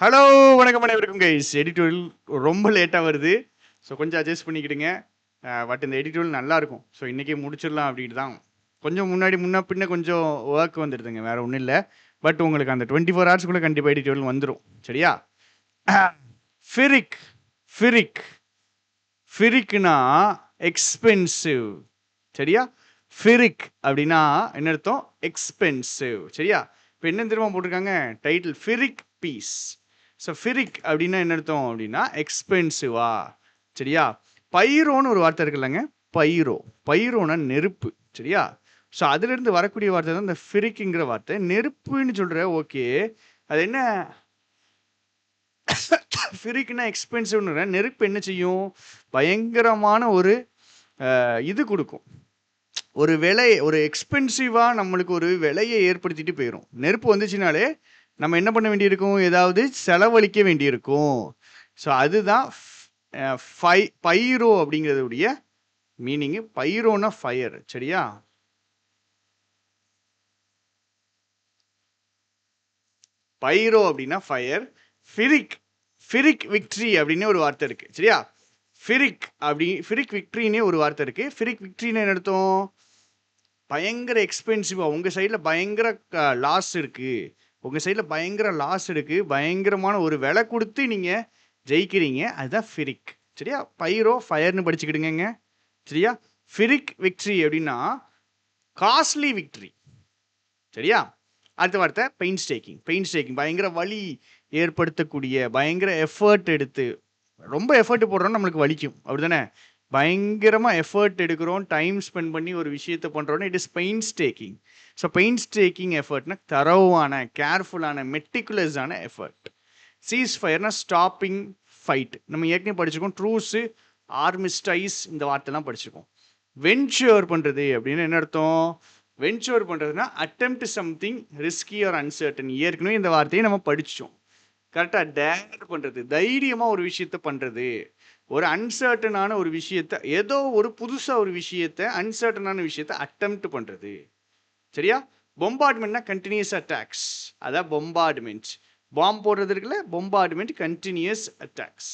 Hello வணக்கம் அனைவருக்கும் guys. Editorial ரொம்ப லேட்டாக வருது, ஸோ கொஞ்சம் அட்ஜஸ்ட் பண்ணிக்கிடுங்க. பட் இந்த எடிட்டோரியல் நல்லா இருக்கும், ஸோ இன்றைக்கி முடிச்சிடலாம் அப்படின்ட்டு தான். கொஞ்சம் முன்ன பின்ன கொஞ்சம் ஒர்க் வந்துடுதுங்க, வேறு ஒன்றும் இல்லை. பட் உங்களுக்கு அந்த 24 ஹவர்ஸ்க்குள்ளே கண்டிப்பாக எடிட்டோரியல் வந்துடும், சரியா? ஃபிரிக் ஃபிரிக் ஃபிரிக்னா எக்ஸ்பென்சிவ், சரியா? ஃபிரிக் அப்படின்னா என்ன அர்த்தம்? எக்ஸ்பென்சிவ், சரியா? இப்போ என்ன திரும்ப போட்டிருக்காங்க டைட்டில், ஃபிரிக் பீஸ். ஸோ ஃபிரிக் அப்படின்னா என்ன அர்த்தம் அப்படின்னா எக்ஸ்பென்சிவா, சரியா? பைரோன்னு ஒரு வார்த்தை இருக்குல்லங்க, பைரோனா நெருப்பு, சரியா? ஸோ அதுலேருந்து வரக்கூடிய வார்த்தை தான் இந்த ஃபிரிக்குங்கிற வார்த்தை. நெருப்புன்னு சொல்கிற, ஓகே, அது என்ன? ஃபிரிக்னா எக்ஸ்பென்சிவ்னு, நெருப்பு என்ன செய்யும்? பயங்கரமான ஒரு இது கொடுக்கும், ஒரு விலை, ஒரு எக்ஸ்பென்சிவாக நம்மளுக்கு ஒரு விலையை ஏற்படுத்திட்டு போயிடும். நெருப்பு வந்துச்சுனாலே நம்ம என்ன பண்ண வேண்டியிருக்கும்? ஏதாவது செலவழிக்க வேண்டியிருக்கும். ஸோ அதுதான் பைரோ அப்படிங்கிறதுடைய மீனிங்கு. பைரோனா ஃபயர், சரியா? பைரோ அப்படின்னா ஃபயர். ஃபிரிக் ஃபிரிக் விக்ட்ரி அப்படின்னு ஒரு வார்த்தை இருக்கு, சரியா? ஃபிரிக் விக்ட்ரின்னே ஒரு வார்த்தை இருக்கு. ஃபிரிக் விக்ட்ரின்னு என்ன அர்த்தம்? பயங்கர எக்ஸ்பென்சிவாக, உங்கள் சைடில் பயங்கர லாஸ் இருக்குது, உங்கள் சைடில் பயங்கர லாஸ் இருக்குது, பயங்கரமான ஒரு விலை கொடுத்து நீங்கள் ஜெயிக்கிறீங்க, அதுதான் ஃபிரிக், சரியா? பைரோ ஃபயர்னு படிச்சுக்கிடுங்க, சரியா? ஃபிரிக் விக்ட்ரி அப்படின்னா காஸ்ட்லி விக்ட்ரி, சரியா? அடுத்த வார்த்தை பெயின்ஸ்டேக்கிங். பயங்கர வலி ஏற்படுத்தக்கூடிய, பயங்கர எஃபர்ட் எடுத்து, ரொம்ப எஃபர்ட் போடுறோம் நம்மளுக்கு வலிக்கும், அப்படி தானே? பயங்கரமாக எஃபர்ட் எடுக்கிறோம், டைம் ஸ்பெண்ட் பண்ணி ஒரு விஷயத்தை பண்ணுறோன்னா it is painstaking. So painstaking எஃபர்ட்னா தரவான, கேர்ஃபுல்லான, மெட்டிகுலஸான எஃபர்ட். சீஸ் ஃபயர்னா ஸ்டாப்பிங் ஃபைட். நம்ம ஏற்கனவே படிச்சிருக்கோம், ட்ரூஸு, ஆர்மிஸ்டைஸ், இந்த வார்த்தைலாம் படிச்சிருக்கோம். வென்ச்சர் பண்ணுறது அப்படின்னு என்ன அர்த்தம்? வென்ச்சர் பண்ணுறதுனா attempt something risky or uncertain. ஏற்கனவே இந்த வார்த்தையை நம்ம படித்தோம், கரெக்டாக? டேர் பண்ணுறது, தைரியமாக ஒரு விஷயத்த பண்ணுறது. ஒரு அன்சர்டனான ஒரு விஷயத்த, ஏதோ ஒரு புதுசாக ஒரு விஷயத்த, அன்சர்டனான விஷயத்த அட்டெம்ப்ட் பண்ணுறது, சரியா? பொம்பார்ட்மெண்ட்னா கண்டினியூஸ் அட்டாக்ஸ், அதான் பொம்பார்ட்மெண்ட். பாம்பு போடுறது இருக்குல்ல, பொம்பார்ட்மெண்ட், கண்டினியூஸ் அட்டாக்ஸ்.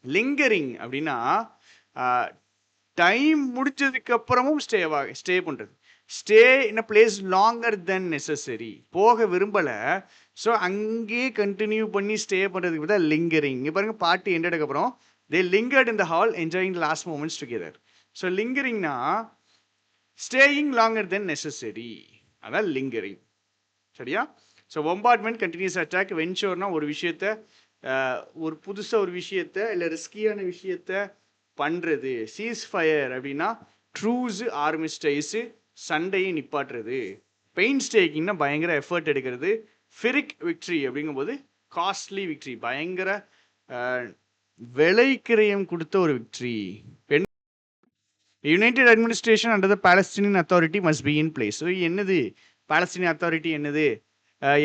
லிங்கரிங் அப்படின்னா டைம் முடிச்சதுக்கு அப்புறமும் ஸ்டே பண்ணுறது. Stay in a place longer then necessary. போக விரும்பலை, ஸோ அங்கேயே கண்டினியூ பண்ணி ஸ்டே பண்ணுறதுக்கு தான் லிங்கரிங். இங்கே பாருங்கள், பாட்டு எண்டடுக்கு அப்புறம் they lingered in the hall enjoying the last moments together. So லிங்கரிங்னா ஸ்டேயிங் லாங்கர் தென் நெசசரி, அதான் லிங்கரிங், சரியா? So bombardment, continuous attack. வென்ச்சர்னா ஒரு விஷயத்த, ஒரு புதுசாக ஒரு விஷயத்த இல்லை ரிஸ்கியான விஷயத்த பண்ணுறது. சீஸ் ஃபயர் அப்படின்னா ட்ரூஸு, ஆர்மிஸ்டைஸு, சண்டையை நிப்பாட்டுறது. பெயின்ஸ்டேக்கிங்னா பயங்கர எஃபர்ட் எடுக்கிறது. ஃபிரிக் விக்ட்ரி அப்படிங்கும்போது காஸ்ட்லி விக்ட்ரி, பயங்கர விலை கிரயம் கொடுத்த ஒரு victory. United administration under the Palestinian authority must be in place. என்னது பாலஸ்தீனியன் அத்தாரிட்டி? என்னது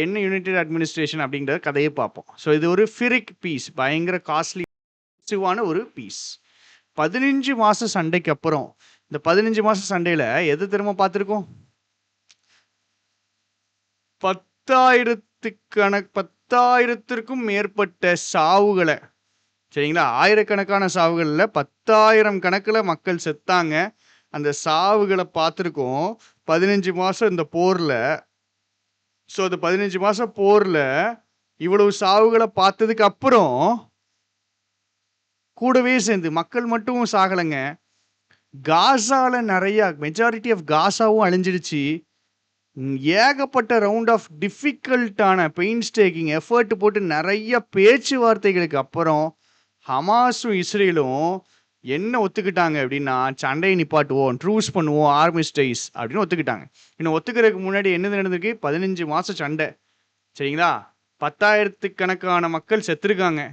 என்ன யுனைடெட் அட்மினிஸ்ட்ரேஷன் அப்படிங்கிற கதையை பார்ப்போம். ஸோ இது ஒரு ஃபிரிக் பீஸ், பயங்கர காஸ்ட்லிவான ஒரு பீஸ். 15 மாத சண்டைக்கு அப்புறம், இந்த 15 மாத சண்டையில் எது திரும்ப பார்த்துருக்கோம்? 10,000த்திற்கும் மேற்பட்ட சாவுகளை, சரிங்களா? ஆயிரக்கணக்கான சாவுகளில் 10,000 கணக்கில் மக்கள் செத்தாங்க. அந்த சாவுகளை பார்த்துருக்கோம் 15 மாதம் இந்த போரில். ஸோ அந்த 15 மாதம் போரில் இவ்வளவு சாவுகளை பார்த்ததுக்கு அப்புறம் கூடவே சேர்ந்து மக்கள் மட்டும் சாகலைங்க, காசால நிறையா, மெஜாரிட்டி ஆஃப் காசாவும் அழிஞ்சிடுச்சு. ஏகப்பட்ட ரவுண்ட் ஆஃப் டிஃபிகல்ட்டான பெயின்ஸ்டேக்கிங் எஃபர்ட் போட்டு நிறைய பேச்சுவார்த்தைகளுக்கு அப்புறம் ஹமாஸும் இஸ்ரேலும் என்ன ஒத்துக்கிட்டாங்க அப்படின்னா, சண்டையை நிப்பாட்டுவோம், ட்ரூஸ் பண்ணுவோம், ஆர்மிஸ்டைஸ் அப்படின்னு ஒத்துக்கிட்டாங்க. இன்னும் ஒத்துக்கிறதுக்கு முன்னாடி என்னது நடந்திருக்கு? 15 மாதம் சண்டை, சரிங்களா? 10,000 மக்கள் செத்துருக்காங்க,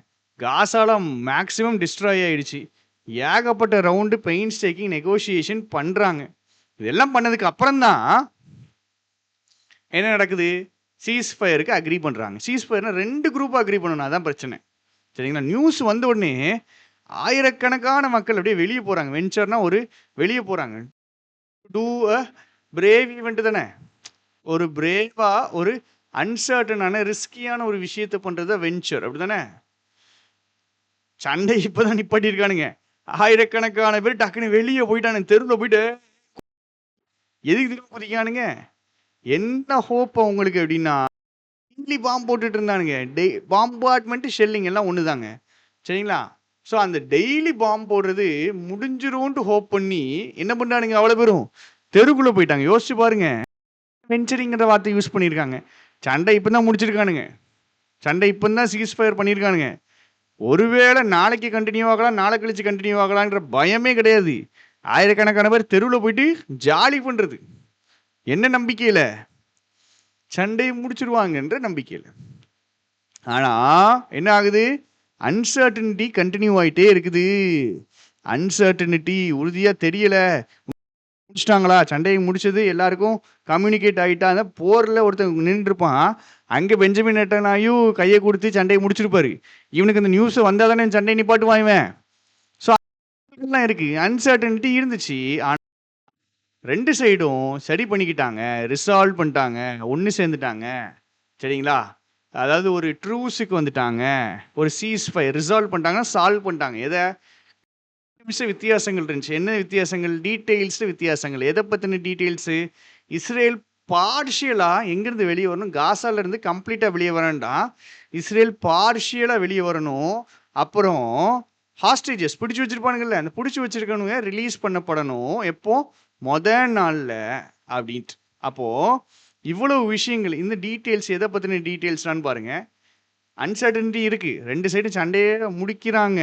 காசால மேக்சிமம் டிஸ்ட்ராய் ஆயிடுச்சு, ஏகப்பட்ட ரவுண்டு பெயின்ஸ்டேக்கிங் நெகோசியேஷன் பண்ணுறாங்க. இதெல்லாம் பண்ணதுக்கு அப்புறம்தான் என்ன நடக்குது? சீஸ் ஃபயருக்கு அக்ரி பண்ணுறாங்க. சீஸ் ஃபயர்னா 2 குரூப்பாக அக்ரி பண்ணணும், அதான் பிரச்சனை, சரிங்களா? நியூஸ் வந்த உடனே ஆயிரக்கணக்கான மக்கள் அப்படியே வெளியே போகிறாங்க. வென்ச்சர்னா ஒரு வெளியே போகிறாங்க, டூ அ பிரேவ் ஈவெண்ட் தானே, ஒரு பிரேவாக ஒரு அன்சர்டனான ரிஸ்கியான ஒரு விஷயத்தை பண்றது வெஞ்சர், அப்படிதானே? சண்டை இப்பதான் நிப்பாட்டியிருக்கானுங்க. ஆயிரக்கணக்கான பேர் டக்குன்னு வெளியே போயிட்டானுங்க, தெருவில் போயிட்டு எதுக்கு திரும்ப குதிக்கானுங்க? என்ன ஹோப் உங்களுக்கு அப்படின்னா, டெய்லி பாம்பு போட்டுட்டு இருந்தானுங்க. பாம்பார்ட்மெண்ட் ஷெல்லிங் எல்லாம் ஒண்ணுதாங்க, சரிங்களா? ஸோ அந்த டெய்லி பாம்பு போடுறது முடிஞ்சிரும்ட்டு ஹோப் பண்ணி என்ன பண்ணானுங்க, அவ்வளோ பேரும் தெருக்குள்ளே போயிட்டாங்க. யோசிச்சு பாருங்க, வெஞ்சரிங்கிற வார்த்தை யூஸ் பண்ணியிருக்காங்க. சண்டை இப்போ தான் முடிச்சிருக்கானுங்க, சண்டை இப்போ தான் சீஸ் ஃபயர் பண்ணியிருக்கானுங்க. ஒருவேளை நாளைக்கு கண்டினியூ ஆகலாம், நாளை கழிச்சு கண்டினியூ ஆகலான்ற பயமே கிடையாது. ஆயிரக்கணக்கான பேர் தெருவில் போயிட்டு ஜாலி பண்ணுறது. என்ன நம்பிக்கையில்? சண்டையை முடிச்சிருவாங்கன்ற நம்பிக்கையில். ஆனால் என்ன ஆகுது, அன்சர்டனிட்டி கண்டினியூ ஆகிட்டே இருக்குது. அன்சர்டனிட்டி உறுதியாக தெரியல. முடிச்சிட்டாங்களா, சண்டையை முடிச்சது எல்லாருக்கும் கம்யூனிகேட் ஆகிட்டா. அந்த போரில் ஒருத்தன் நின்றுருப்பான், அங்கே பெஞ்சமின் நெட்டன்யாஹூ கையை கொடுத்து சண்டையை முடிச்சிருப்பாரு. இவனுக்கு இந்த நியூஸ் வந்தால் தானே சண்டையை நிப்பாட்டுவான் இவன். ஸோ அதெல்லாம் இருக்குது, அன்சர்டனிட்டி இருந்துச்சு. ஆனால் ரெண்டு சைடும் சரி பண்ணிக்கிட்டாங்க, ரிசால்வ் பண்ணிட்டாங்க, ஒன்று சேர்ந்துட்டாங்க, சரிங்களா? அதாவது ஒரு ட்ரூஸுக்கு வந்துட்டாங்க, ஒரு சீஸ் ஃபயர் ரிசால்வ் பண்ணிட்டாங்க, சால்வ் பண்ணிட்டாங்க. எதை வித்தியாசங்கள் இருந்துச்சு, என்ன வித்தியாசங்கள்? டீட்டெயில்ஸு வித்தியாசங்கள். எதை பற்றின டீட்டெயில்ஸு? இஸ்ரேல் பார்ஷியலாக எங்கேருந்து வெளியே வரணும், காசாலேருந்து கம்ப்ளீட்டாக வெளியே வரணும்டா. இஸ்ரேல் பார்ஷியலாக வெளியே வரணும். அப்புறம் ஹாஸ்டேஜஸ் பிடிச்சி வச்சுருப்பானுங்கள்ல, அந்த பிடிச்சி வச்சுருக்கணுங்க ரிலீஸ் பண்ணப்படணும். எப்போ? நாளில் அப்படின்ட்டு. அப்போது இவ்வளவு விஷயங்கள், இந்த டீட்டெயில்ஸ் எதை பற்றின டீட்டெயில்ஸ்லான்னு பாருங்கள். அன்சர்டனிட்டி இருக்குது, ரெண்டு சைடும் சண்டையை முடிக்கிறாங்க,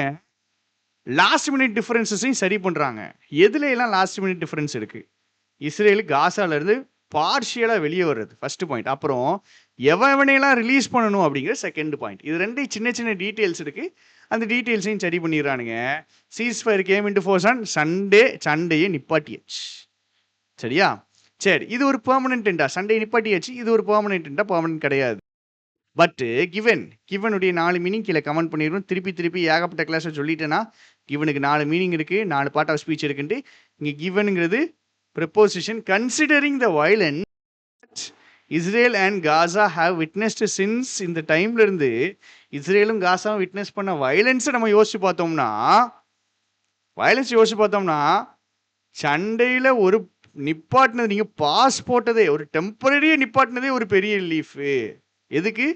லாஸ்ட் மினிட் டிஃபரன்சஸையும் சரி பண்ணுறாங்க. எதுல எல்லாம் லாஸ்ட் மினிட் டிஃபரன்ஸ் இருக்குது? இஸ்ரேலு காசாலேருந்து பார்ஷியலாக வெளியே வர்றது ஃபர்ஸ்ட் பாயிண்ட். அப்புறம் எவனையெல்லாம் ரிலீஸ் பண்ணணும் அப்படிங்கிற செகண்ட் பாயிண்ட். இது ரெண்டு சின்ன சின்ன டீட்டெயில்ஸ் இருக்குது, அந்த டீட்டெயில்ஸையும் சரி பண்ணிடுறானுங்க. Cease fire came into force on Sunday, சண்டையை நிப்பாட்டியாச்சு, சரியா? சரி, இது ஒரு பெர்மனன்ட்டா? சண்டையை நிப்பாட்டியாச்சு, இது ஒரு பெர்மனன்ட்டா? பெர்மனன்ட் கிடையாது. பட்டு கிவனுடைய 4 மீனிங் கீழே கமெண்ட் பண்ணிடுவோம். திருப்பி ஏகப்பட்ட கிளாஸை சொல்லிட்டேன்னா கிவனுக்கு 4 மீனிங் இருக்குது, 4 பார்ட் ஆஃப் ஸ்பீச் இருக்குன்ட்டு. இங்கே கிவனுங்கிறது preposition considering the violence Israel and Gaza have witnessed since. இந்த டைம்ல இருந்து இஸ்ரேலும் காசாவும் விட்னஸ் பண்ண வயலன்ஸை நம்ம யோசிச்சு பார்த்தோம்னா, சண்டையில் ஒரு நிப்பாட்டினது, நீங்கள் பாஸ் போட்டதே, ஒரு டெம்பரரியாக நிப்பாட்டினதே ஒரு பெரிய ரிலீஃபு. எதுக்கு?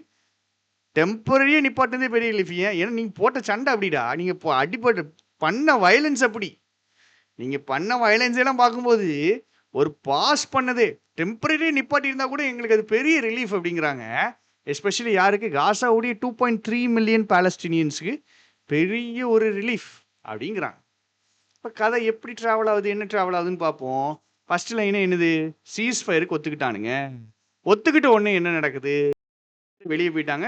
டெம்பரரியாக நிப்பாட்டினதே பெரிய ரிலீஃப். ஏன்னா நீங்கள் போட்ட சண்டை அப்படிடா, நீங்கள் அடிப்பட்டு பண்ண வயலன்ஸ் அப்படி. நீங்கள் பண்ண வயலன்ஸ் எல்லாம் பார்க்கும்போது ஒரு பாஸ் பண்ணதே டெம்பரரியாக நிப்பாட்டியிருந்தா கூட எங்களுக்கு அது பெரிய ரிலீஃப் அப்படிங்கிறாங்க. எஸ்பெஷலி யாருக்கு? காசாவுடைய 2.3 மில்லியன் பாலஸ்டீனியன்ஸுக்கு பெரிய ஒரு ரிலீஃப் அப்படிங்கிறாங்க. இப்போ கதை எப்படி ட்ராவல் ஆகுது, என்ன ட்ராவல் ஆகுதுன்னு பார்ப்போம். ஃபர்ஸ்ட் லைனே என்னது? சீஸ் ஃபயருக்கு ஒத்துக்கிட்டானுங்க. ஒத்துக்கிட்ட உடனே என்ன நடக்குது? வெளியே போயிட்டாங்க,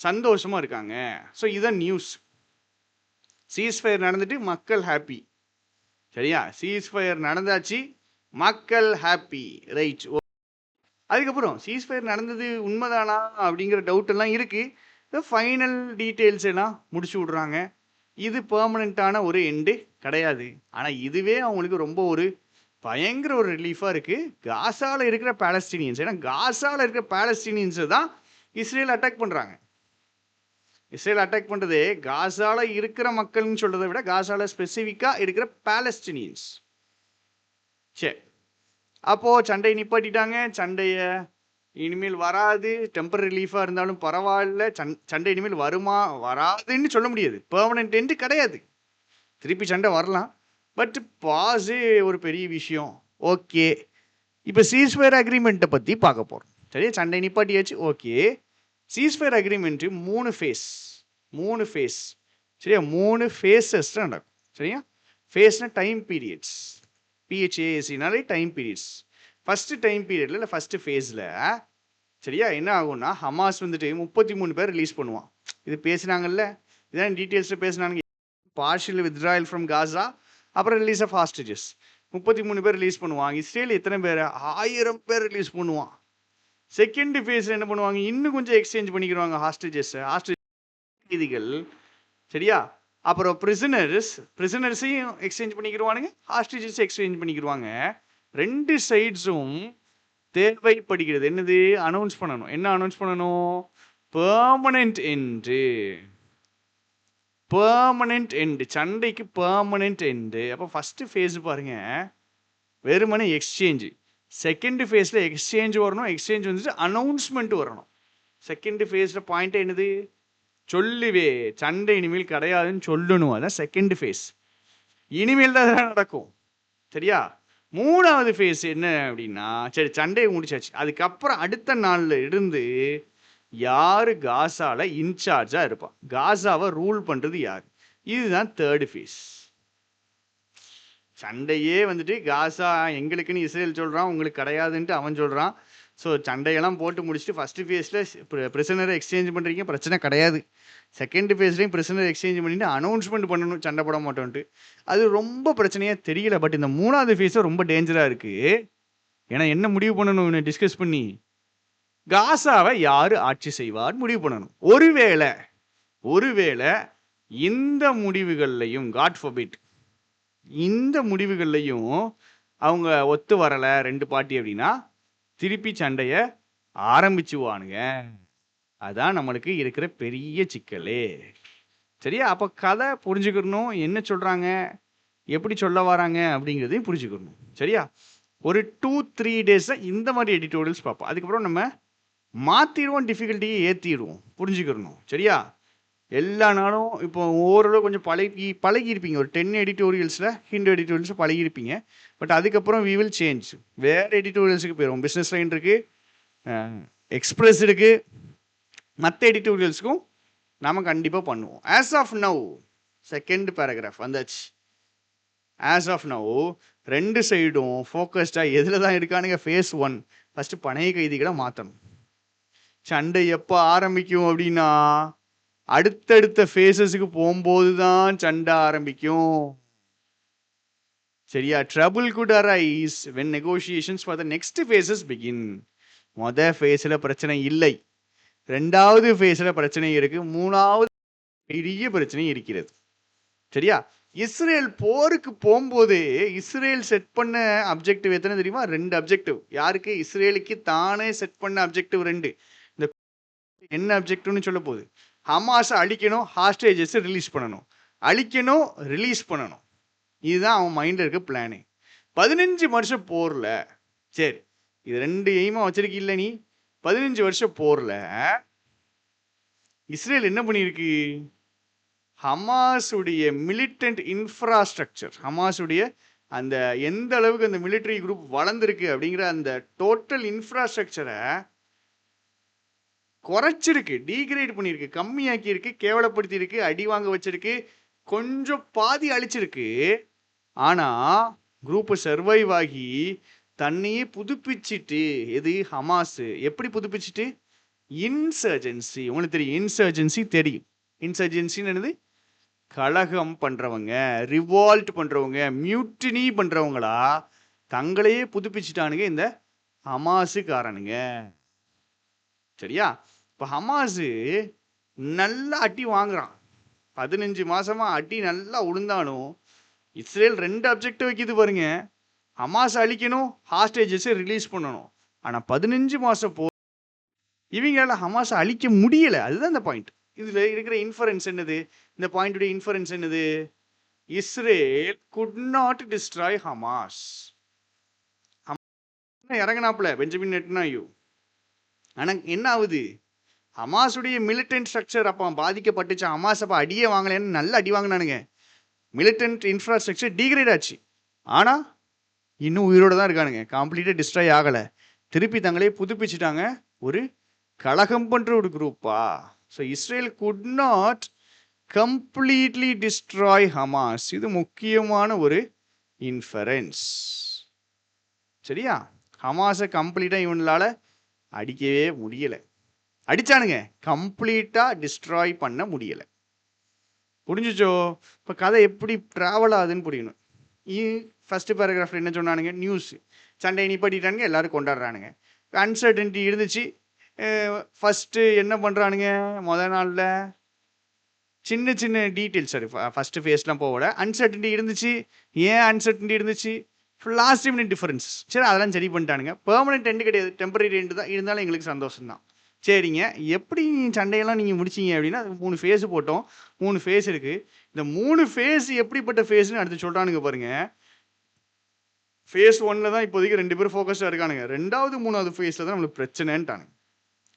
சந்தோஷமா இருக்காங்க. ஸோ இதுதான் நியூஸ். சீஸ் ஃபயர் நடந்துட்டு மக்கள் ஹாப்பி, சரியா? சீஸ் ஃபயர் நடந்தாச்சு, மக்கள் ஹாப்பி, ரைட். அதுக்கப்புறம் சீஸ் ஃபயர் நடந்தது உண்மைதானா அப்படிங்கிற டவுட் எல்லாம் இருக்கு. ஃபைனல் டீட்டெயில்ஸ் எல்லாம் முடிச்சு விடுறாங்க. இது பெர்மனண்ட்டான ஒரு எண்டு கிடையாது. ஆனால் இதுவே அவங்களுக்கு ரொம்ப ஒரு பயங்கர ஒரு ரிலீஃபாக இருக்குது. காசாவில் இருக்கிற பாலஸ்தீனியன்ஸ், ஏன்னா காசாவில் இருக்கிற பாலஸ்தீனியன்ஸை தான் இஸ்ரேல் அட்டாக் பண்ணுறாங்க. இஸ்ரேல் அட்டாக் பண்ணுறதே காசாவில் இருக்கிற மக்கள்னு சொல்கிறத விட காசாவில் ஸ்பெசிஃபிக்காக இருக்கிற பாலஸ்தீனியன்ஸ். சரி, அப்போது சண்டையை நிப்பாட்டிட்டாங்க. சண்டையை இனிமேல் வராது, டெம்பரரி ரிலீஃபாக இருந்தாலும் பரவாயில்ல. சண்டை இனிமேல் வருமா வராதுன்னு சொல்ல முடியாது, பெர்மனன்ட் எண்டு கிடையாது. திருப்பி சண்டை வரலாம், பட் பாஸே ஒரு பெரிய விஷயம். ஓகே, இப்போ சீஸ்ஃபயர் அக்ரிமெண்ட்டை பற்றி பார்க்க போகிறோம். சரியா, சண்டை நிப்பாட்டியாச்சு. Okay, ceasefire agreement 3 phase. சரியா, 3 ஃபேஸஸ் நடக்கும். சரியா, ஃபேஸ்னா டைம் பீரியட்ஸ், பிஹெச்ஏஎஸ்சினாலே டைம் பீரியட்ஸ். ஃபஸ்ட்டு டைம் பீரியடில் இல்லை ஃபஸ்ட்டு ஃபேஸில் சரியா என்ன ஆகும்னா, ஹமாஸ் வந்துட்டு 33 பேர் ரிலீஸ் பண்ணுவான். இது பேசினாங்கல்ல, இதான் டீட்டெயில்ஸில் பேசினாங்க. பார்ஷியல் வித்ட்ராயல் ஃப்ரம் காசா, அப்புறம் ரிலீஸ் ஆஃப் ஹாஸ்டேஜஸ். 33 பேர் ரிலீஸ் பண்ணுவாங்க. இஸ்ரேல் எத்தனை பேர்? 1000 பேர் ரிலீஸ் பண்ணுவான். செகண்ட் ஃபேஸில் என்ன பண்ணுவாங்க, இன்னும் கொஞ்சம் எக்ஸ்சேஞ்ச் பண்ணிக்கிடுவாங்க ஹாஸ்டேஜஸ் கைதிகள். சரியா, அப்புறம் பிரிசனர்ஸையும் எக்ஸ்சேஞ்ச் பண்ணிக்கிடுவானுங்க, ஹாஸ்டேஜஸ் எக்ஸ்சேஞ்ச் பண்ணிக்கிடுவாங்க. ரெண்டு சைட்ஸும் தேவைப்படுகிறது. என்னது? அனௌன்ஸ் பண்ணணும். என்ன அனௌன்ஸ் பண்ணணும்? Permanent end. Permanent end. சண்டைக்கு பெர்மனன்ட் எண்டு. அப்போ ஃபர்ஸ்ட் ஃபேஸ் பாருங்க, வெறுமனே எக்ஸ்சேஞ்சு. செகண்ட் ஃபேஸில் எக்ஸ்சேஞ்ச் வரணும். எக்ஸ்சேஞ்ச் வந்துட்டு அனௌன்ஸ்மெண்ட் வரணும். செகண்ட் ஃபேஸில் பாயிண்ட் என்னது? சொல்லுவே, சண்டை இனிமேல் கிடையாதுன்னு சொல்லணும். அதான் செகண்ட் ஃபேஸ். இனிமேல் தான் அதெல்லாம் நடக்கும். சரியா? மூணாவது ஃபேஸ் என்ன அப்படின்னா, சரி சண்டையை முடிச்சாச்சு, அதுக்கப்புறம் அடுத்த நாள்ல இருந்து யாரு காசால இன்சார்ஜா இருப்பான், காசாவை ரூல் பண்றது யாரு, இதுதான் தேர்டு ஃபேஸ். சண்டையே வந்துட்டு காசா எங்களுக்குன்னு இஸ்ரேல் சொல்றான், உங்களுக்கு கிடையாதுன்ட்டு அவன் சொல்றான். ஸோ சண்டையெல்லாம் போட்டு முடிச்சுட்டு ஃபர்ஸ்ட் ஃபேஸில் பிரிசனரை எக்ஸ்சேஞ்ச் பண்ணுறீங்க, பிரச்சனை கிடையாது. செகண்ட் ஃபேஸ்லையும் பிரிசனர் எக்ஸ்சேஞ்ச் பண்ணிட்டு அனௌன்ஸ்மெண்ட் பண்ணணும், சண்டை போட மாட்டோன்ட்டு. அது ரொம்ப பிரச்சனையாக தெரியல. பட் இந்த மூணாவது ஃபேஸை ரொம்ப டேஞ்சராக இருக்குது. ஏன்னா என்ன முடிவு பண்ணணும் டிஸ்கஸ் பண்ணி, காசாவை யார் ஆட்சி செய்வார் முடிவு பண்ணணும். ஒருவேளை இந்த முடிவுகள்லையும், காட் ஃபர்பிட், இந்த முடிவுகள்லையும் அவங்க ஒத்து வரலை ரெண்டு பார்ட்டி அப்படின்னா திருப்பி சண்டைய ஆரம்பிச்சுவானுங்க. அதான் நம்மளுக்கு இருக்கிற பெரிய சிக்கலே. சரியா? அப்போ கதை புரிஞ்சுக்கணும், என்ன சொல்றாங்க, எப்படி சொல்ல வராங்க அப்படிங்கிறதையும் புரிஞ்சுக்கணும். சரியா? ஒரு 2-3 டேஸை இந்த மாதிரி எடிட்டோரியல்ஸ் பார்ப்போம். அதுக்கப்புறம் நம்ம மாற்றிடுவோம், டிஃபிகல்ட்டியை ஏற்றிடுவோம். புரிஞ்சுக்கணும். சரியா? எல்லா நாளும் இப்போ ஓரளவு கொஞ்சம் பழகியிருப்பீங்க. ஒரு 10 எடிட்டோரியல்ஸில் ஹிந்து எடிட்டோரியல்ஸில் பழகியிருப்பீங்க. பட் அதுக்கப்புறம் வி வில் சேஞ்ச், வேறு எடிட்டோரியல்ஸுக்கு போயிடுவோம். பிஸ்னஸ் லைன் இருக்குது, எக்ஸ்பிரஸ் இருக்குது, மற்ற எடிட்டோரியல்ஸுக்கும் நாம் கண்டிப்பாக பண்ணுவோம். As of now second paragraph வந்தாச்சு. ஆஸ் ஆஃப் நவ் ரெண்டு சைடும் ஃபோக்கஸ்டாக எதில் தான் இருக்கானுங்க? ஃபேஸ் 1 ஃபஸ்ட்டு பணைய கைதிகளை மாற்றணும். சண்டை எப்போ ஆரம்பிக்கும் அப்படின்னா அடுத்தடுத்த ஃபேஸஸுக்கு போகும்போது தான் சண்டை ஆரம்பிக்கும். சரியா? Trouble good arise when negotiations for the next phases begin. ஃபேஸில் பிரச்சனை இல்லை, ரெண்டாவது ஃபேஸில் பிரச்சனை இருக்கு, மூணாவது பெரிய பிரச்சனை இருக்கிறது. சரியா? இஸ்ரேல் போருக்கு போகும்போது இஸ்ரேல் செட் பண்ண அப்ஜெக்டிவ் எத்தனை தெரியுமா? 2 அப்ஜெக்டிவ். யாருக்கு? இஸ்ரேலுக்கு தானே செட் பண்ண அப்ஜெக்டிவ் 2. இந்த என்ன அப்ஜெக்டிவ்னு சொல்ல போகுது, ஹமாஸை அழிக்கணும், ஹாஸ்டேஜஸ் ரிலீஸ் பண்ணணும். அழிக்கணும், ரிலீஸ் பண்ணணும். இதுதான் அவன் மைண்டில் இருக்க பிளானு. 15 வருஷம் போரில், சரி இது 2 எய்மாக வச்சிருக்கீல்ல நீ, 15 வருஷம் போரில் இஸ்ரேல் என்ன பண்ணியிருக்கு? ஹமாஸுடைய மிலிட்டன்ட் இன்ஃப்ராஸ்ட்ரக்சர், ஹமாஸுடைய அந்த எந்த அளவுக்கு அந்த மிலிட்டரி குரூப் வளர்ந்துருக்கு அப்படிங்கிற அந்த டோட்டல் இன்ஃப்ராஸ்ட்ரக்சரை குறைச்சிருக்கு, டீக்ரேட் பண்ணியிருக்கு, கம்மியாக்கியிருக்கு, கேவலப்படுத்தியிருக்கு, அடி வாங்க வச்சிருக்கு, கொஞ்சம் பாதி அழிச்சிருக்கு. ஆனால் குரூப்பை சர்வைவ் ஆகி தன்னையே புதுப்பிச்சுட்டு, எது? ஹமாஸு எப்படி புதுப்பிச்சுட்டு? இன்சர்ஜென்சி. உங்களுக்கு தெரியும் இன்சர்ஜென்சி, தெரியும் இன்சர்ஜென்சின்னு என்னது? கலகம் பண்ணுறவங்க, ரிவால்ட் பண்ணுறவங்க, மியூட்டினி பண்ணுறவங்களா தங்களையே புதுப்பிச்சுட்டானுங்க இந்த ஹமாஸுக்காரனுங்க. சரியா? இப்போ ஹமாஸு நல்லா அடி வாங்குறான், 15 மாசமா அடி நல்லா உளுந்தானும். இஸ்ரேல் 2 அப்ஜெக்டிவ் வைக்கிது பாருங்க, ஹமாஸ் அழிக்கணும், ஹாஸ்டேஜஸை ரிலீஸ் பண்ணணும். ஆனால் 15 மாதம் இவங்களால ஹமாஸை அழிக்க முடியலை. அதுதான் இந்த பாயிண்ட். இதில் இருக்கிற இன்ஃபரன்ஸ் என்னது? இந்த பாயிண்டுடைய இன்ஃபரன்ஸ் என்னது? Israel could not destroy Hamas. இறங்கினாப்புல பெஞ்சமின் நெட்டன்யாஹூ. ஆனால் என்ன ஆகுது? ஹமாஸுடைய மிலிட்டன்ட் ஸ்ட்ரக்சர் அப்போ பாதிக்கப்பட்டுச்சு. ஹமாஸ் அப்போ அடியே வாங்கலைன்னு நல்லா அடி வாங்கினானுங்க. மிலிட்டன்ட் இன்ஃப்ராஸ்ட்ரக்சர் டீக்ரேட் ஆச்சு. ஆனால் இன்னும் உயிரோடு தான் இருக்கானுங்க, கம்ப்ளீட்டாக டிஸ்ட்ராய் ஆகலை. திருப்பி தங்களே புதுப்பிச்சுட்டாங்க, ஒரு கலகம் பண்ணுற ஒரு குரூப்பா. So Israel could not completely destroy Hamas. இது முக்கியமான ஒரு இன்ஃபரன்ஸ். சரியா? ஹமாஸை கம்ப்ளீட்டாக இவங்களால அடிக்கவே முடியலை. அடிச்சானுங்க, கம்ப்ளீட்டாக டிஸ்ட்ராய் பண்ண முடியலை. புரிஞ்சிச்சோ? இப்போ கதை எப்படி ட்ராவல் ஆகுதுன்னு புரியணும். ஃபஸ்ட்டு பேராகிராஃபில் என்ன சொன்னானுங்க? நியூஸ் சண்டை நிப்பாட்டிட்டானுங்க, எல்லோரும் கொண்டாடுறானுங்க. அன்சர்டன்ட்டி இருந்துச்சு. ஃபஸ்ட்டு என்ன பண்ணுறானுங்க? முதல் நாளில் சின்ன சின்ன டீட்டெயில்ஸ், சாரி ஃபஸ்ட்டு ஃபேஸ்லாம் போகல, அன்சர்டன்ட்டி இருந்துச்சு. ஏன் அன்சர்டன்ட்டி இருந்துச்சு? Last minute difference. சரி, அதெல்லாம் சரி பண்ணிட்டானுங்க. பெர்மனெண்ட் எண்டு கிடையாது, டெம்பரரி எண்டு தான். இருந்தாலும் எங்களுக்கு சந்தோஷம் தான். சரிங்க, எப்படி சண்டையெல்லாம் நீங்கள் முடிச்சிங்க அப்படின்னா 3 ஃபேஸ் போட்டோம். 3 ஃபேஸ் இருக்குது. இந்த 3 ஃபேஸ் எப்படிப்பட்ட ஃபேஸ்ன்னு அடுத்து சொல்கிறானுங்க பாருங்க. ஃபேஸ் 1ல் தான் இப்போதைக்கு 2 பேரும் ஃபோக்கஸ்டாக இருக்கானுங்க. 2வது 3வது ஃபேஸில் தான் நம்மளுக்கு பிரச்சனைன்ட்டானுங்க.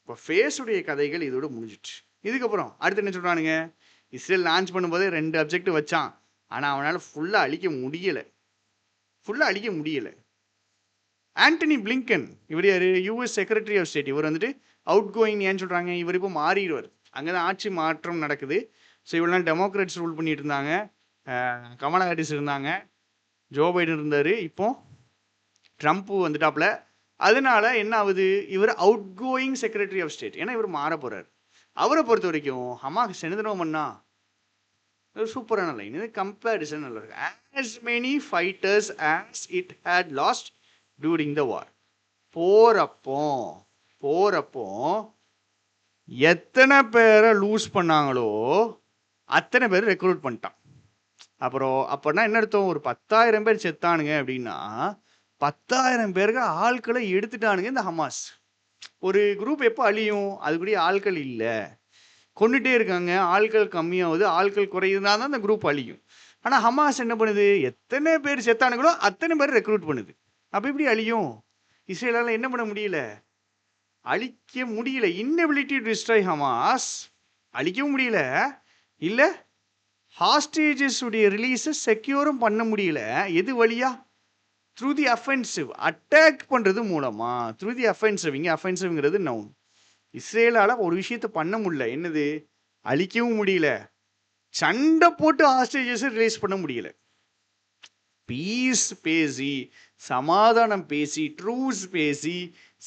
இப்போ ஃபேஸுடைய கதைகள் இதோட முடிஞ்சிச்சு. இதுக்கப்புறம் அடுத்து என்ன சொல்கிறானுங்க, இஸ்ரேல் லான்ச் பண்ணும்போதே 2 அப்ஜெக்டிவ் வச்சான். ஆனால் அவனால் ஃபுல்லாக அழிக்க முடியலை. ஆண்டனி பிளிங்கன், இவர் யார்? US secretary of state. இவர் வந்துட்டு அவுட் கோயிங் ஏன்னு சொல்கிறாங்க, இவர் இப்போ மாறிடுவார். அங்கே தான் ஆட்சி மாற்றம் நடக்குது. ஸோ இவ்வளோ டெமோக்ராட்ஸ் ரூல் பண்ணிட்டு இருந்தாங்க, கமலா ஹாரிஸ் இருந்தாங்க, ஜோ பைடன் இருந்தார், இப்போ ட்ரம்ப் வந்துட்டாப்புல. அதனால என்ன ஆகுது, இவர் outgoing secretary of state. ஏன்னா இவர் மாற போகிறார். அவரை பொறுத்த வரைக்கும் ஹமாஸ் செனுதனம் பண்ணா சூப்பரான லைன் இது. கம்பேரிசன் நல்லா இருக்கு. as many fighters as it had lost during the war. போறப்போ எத்தனை பேரை லூஸ் பண்ணாங்களோ அத்தனை பேர் ரெக்ரூட் பண்ணிட்டான். அப்போனா என்ன அர்த்தம், ஒரு 10,000 பேர் செத்தானுங்க அப்படின்னா 10,000 பேருக்கு ஆட்களை எடுத்துட்டானுங்க இந்த ஹமாஸ். ஒரு குரூப் எப்போ அழியும், அதுக்குரிய ஆட்கள் இல்லை, கொண்டுட்டே இருக்காங்க, ஆட்கள் கம்மியாகுது, ஆட்கள் குறையுதுனா தான் அந்த குரூப் அழியும். ஆனால் ஹமாஸ் என்ன பண்ணுது, எத்தனை பேர் செத்தானுங்களோ அத்தனை பேர் ரெக்ரூட் பண்ணுது. அப்போ எப்படி அழியும்? இஸ்ரேலால் என்ன பண்ண முடியல, அழிக்க முடியல. இன்னபிலிட்டி டு டிஸ்ட்ராய் ஹமாஸ், அழிக்கவும் முடியல, இல்லை ஹாஸ்டேஜஸ் உடைய ரிலீஸை செக்யூரும் பண்ண முடியல. எது வழியா? த்ரூ தி அஃபென்சிவ், அட்டாக் பண்ணுறது மூலமா. த்ரூ தி அஃபென்சிவ், இங்கே அஃபென்சிவ்ங்கிறது நவுன். இஸ்ரேலால் ஒரு விஷயத்தை பண்ண முடியல, என்னது, அழிக்கவும் முடியல, சண்டை போட்டு ஹாஸ்டேஜஸை ரிலீஸ் பண்ண முடியல. பீஸ் பேசி, சமாதானம் பேசி, ட்ரூஸ் பேசி,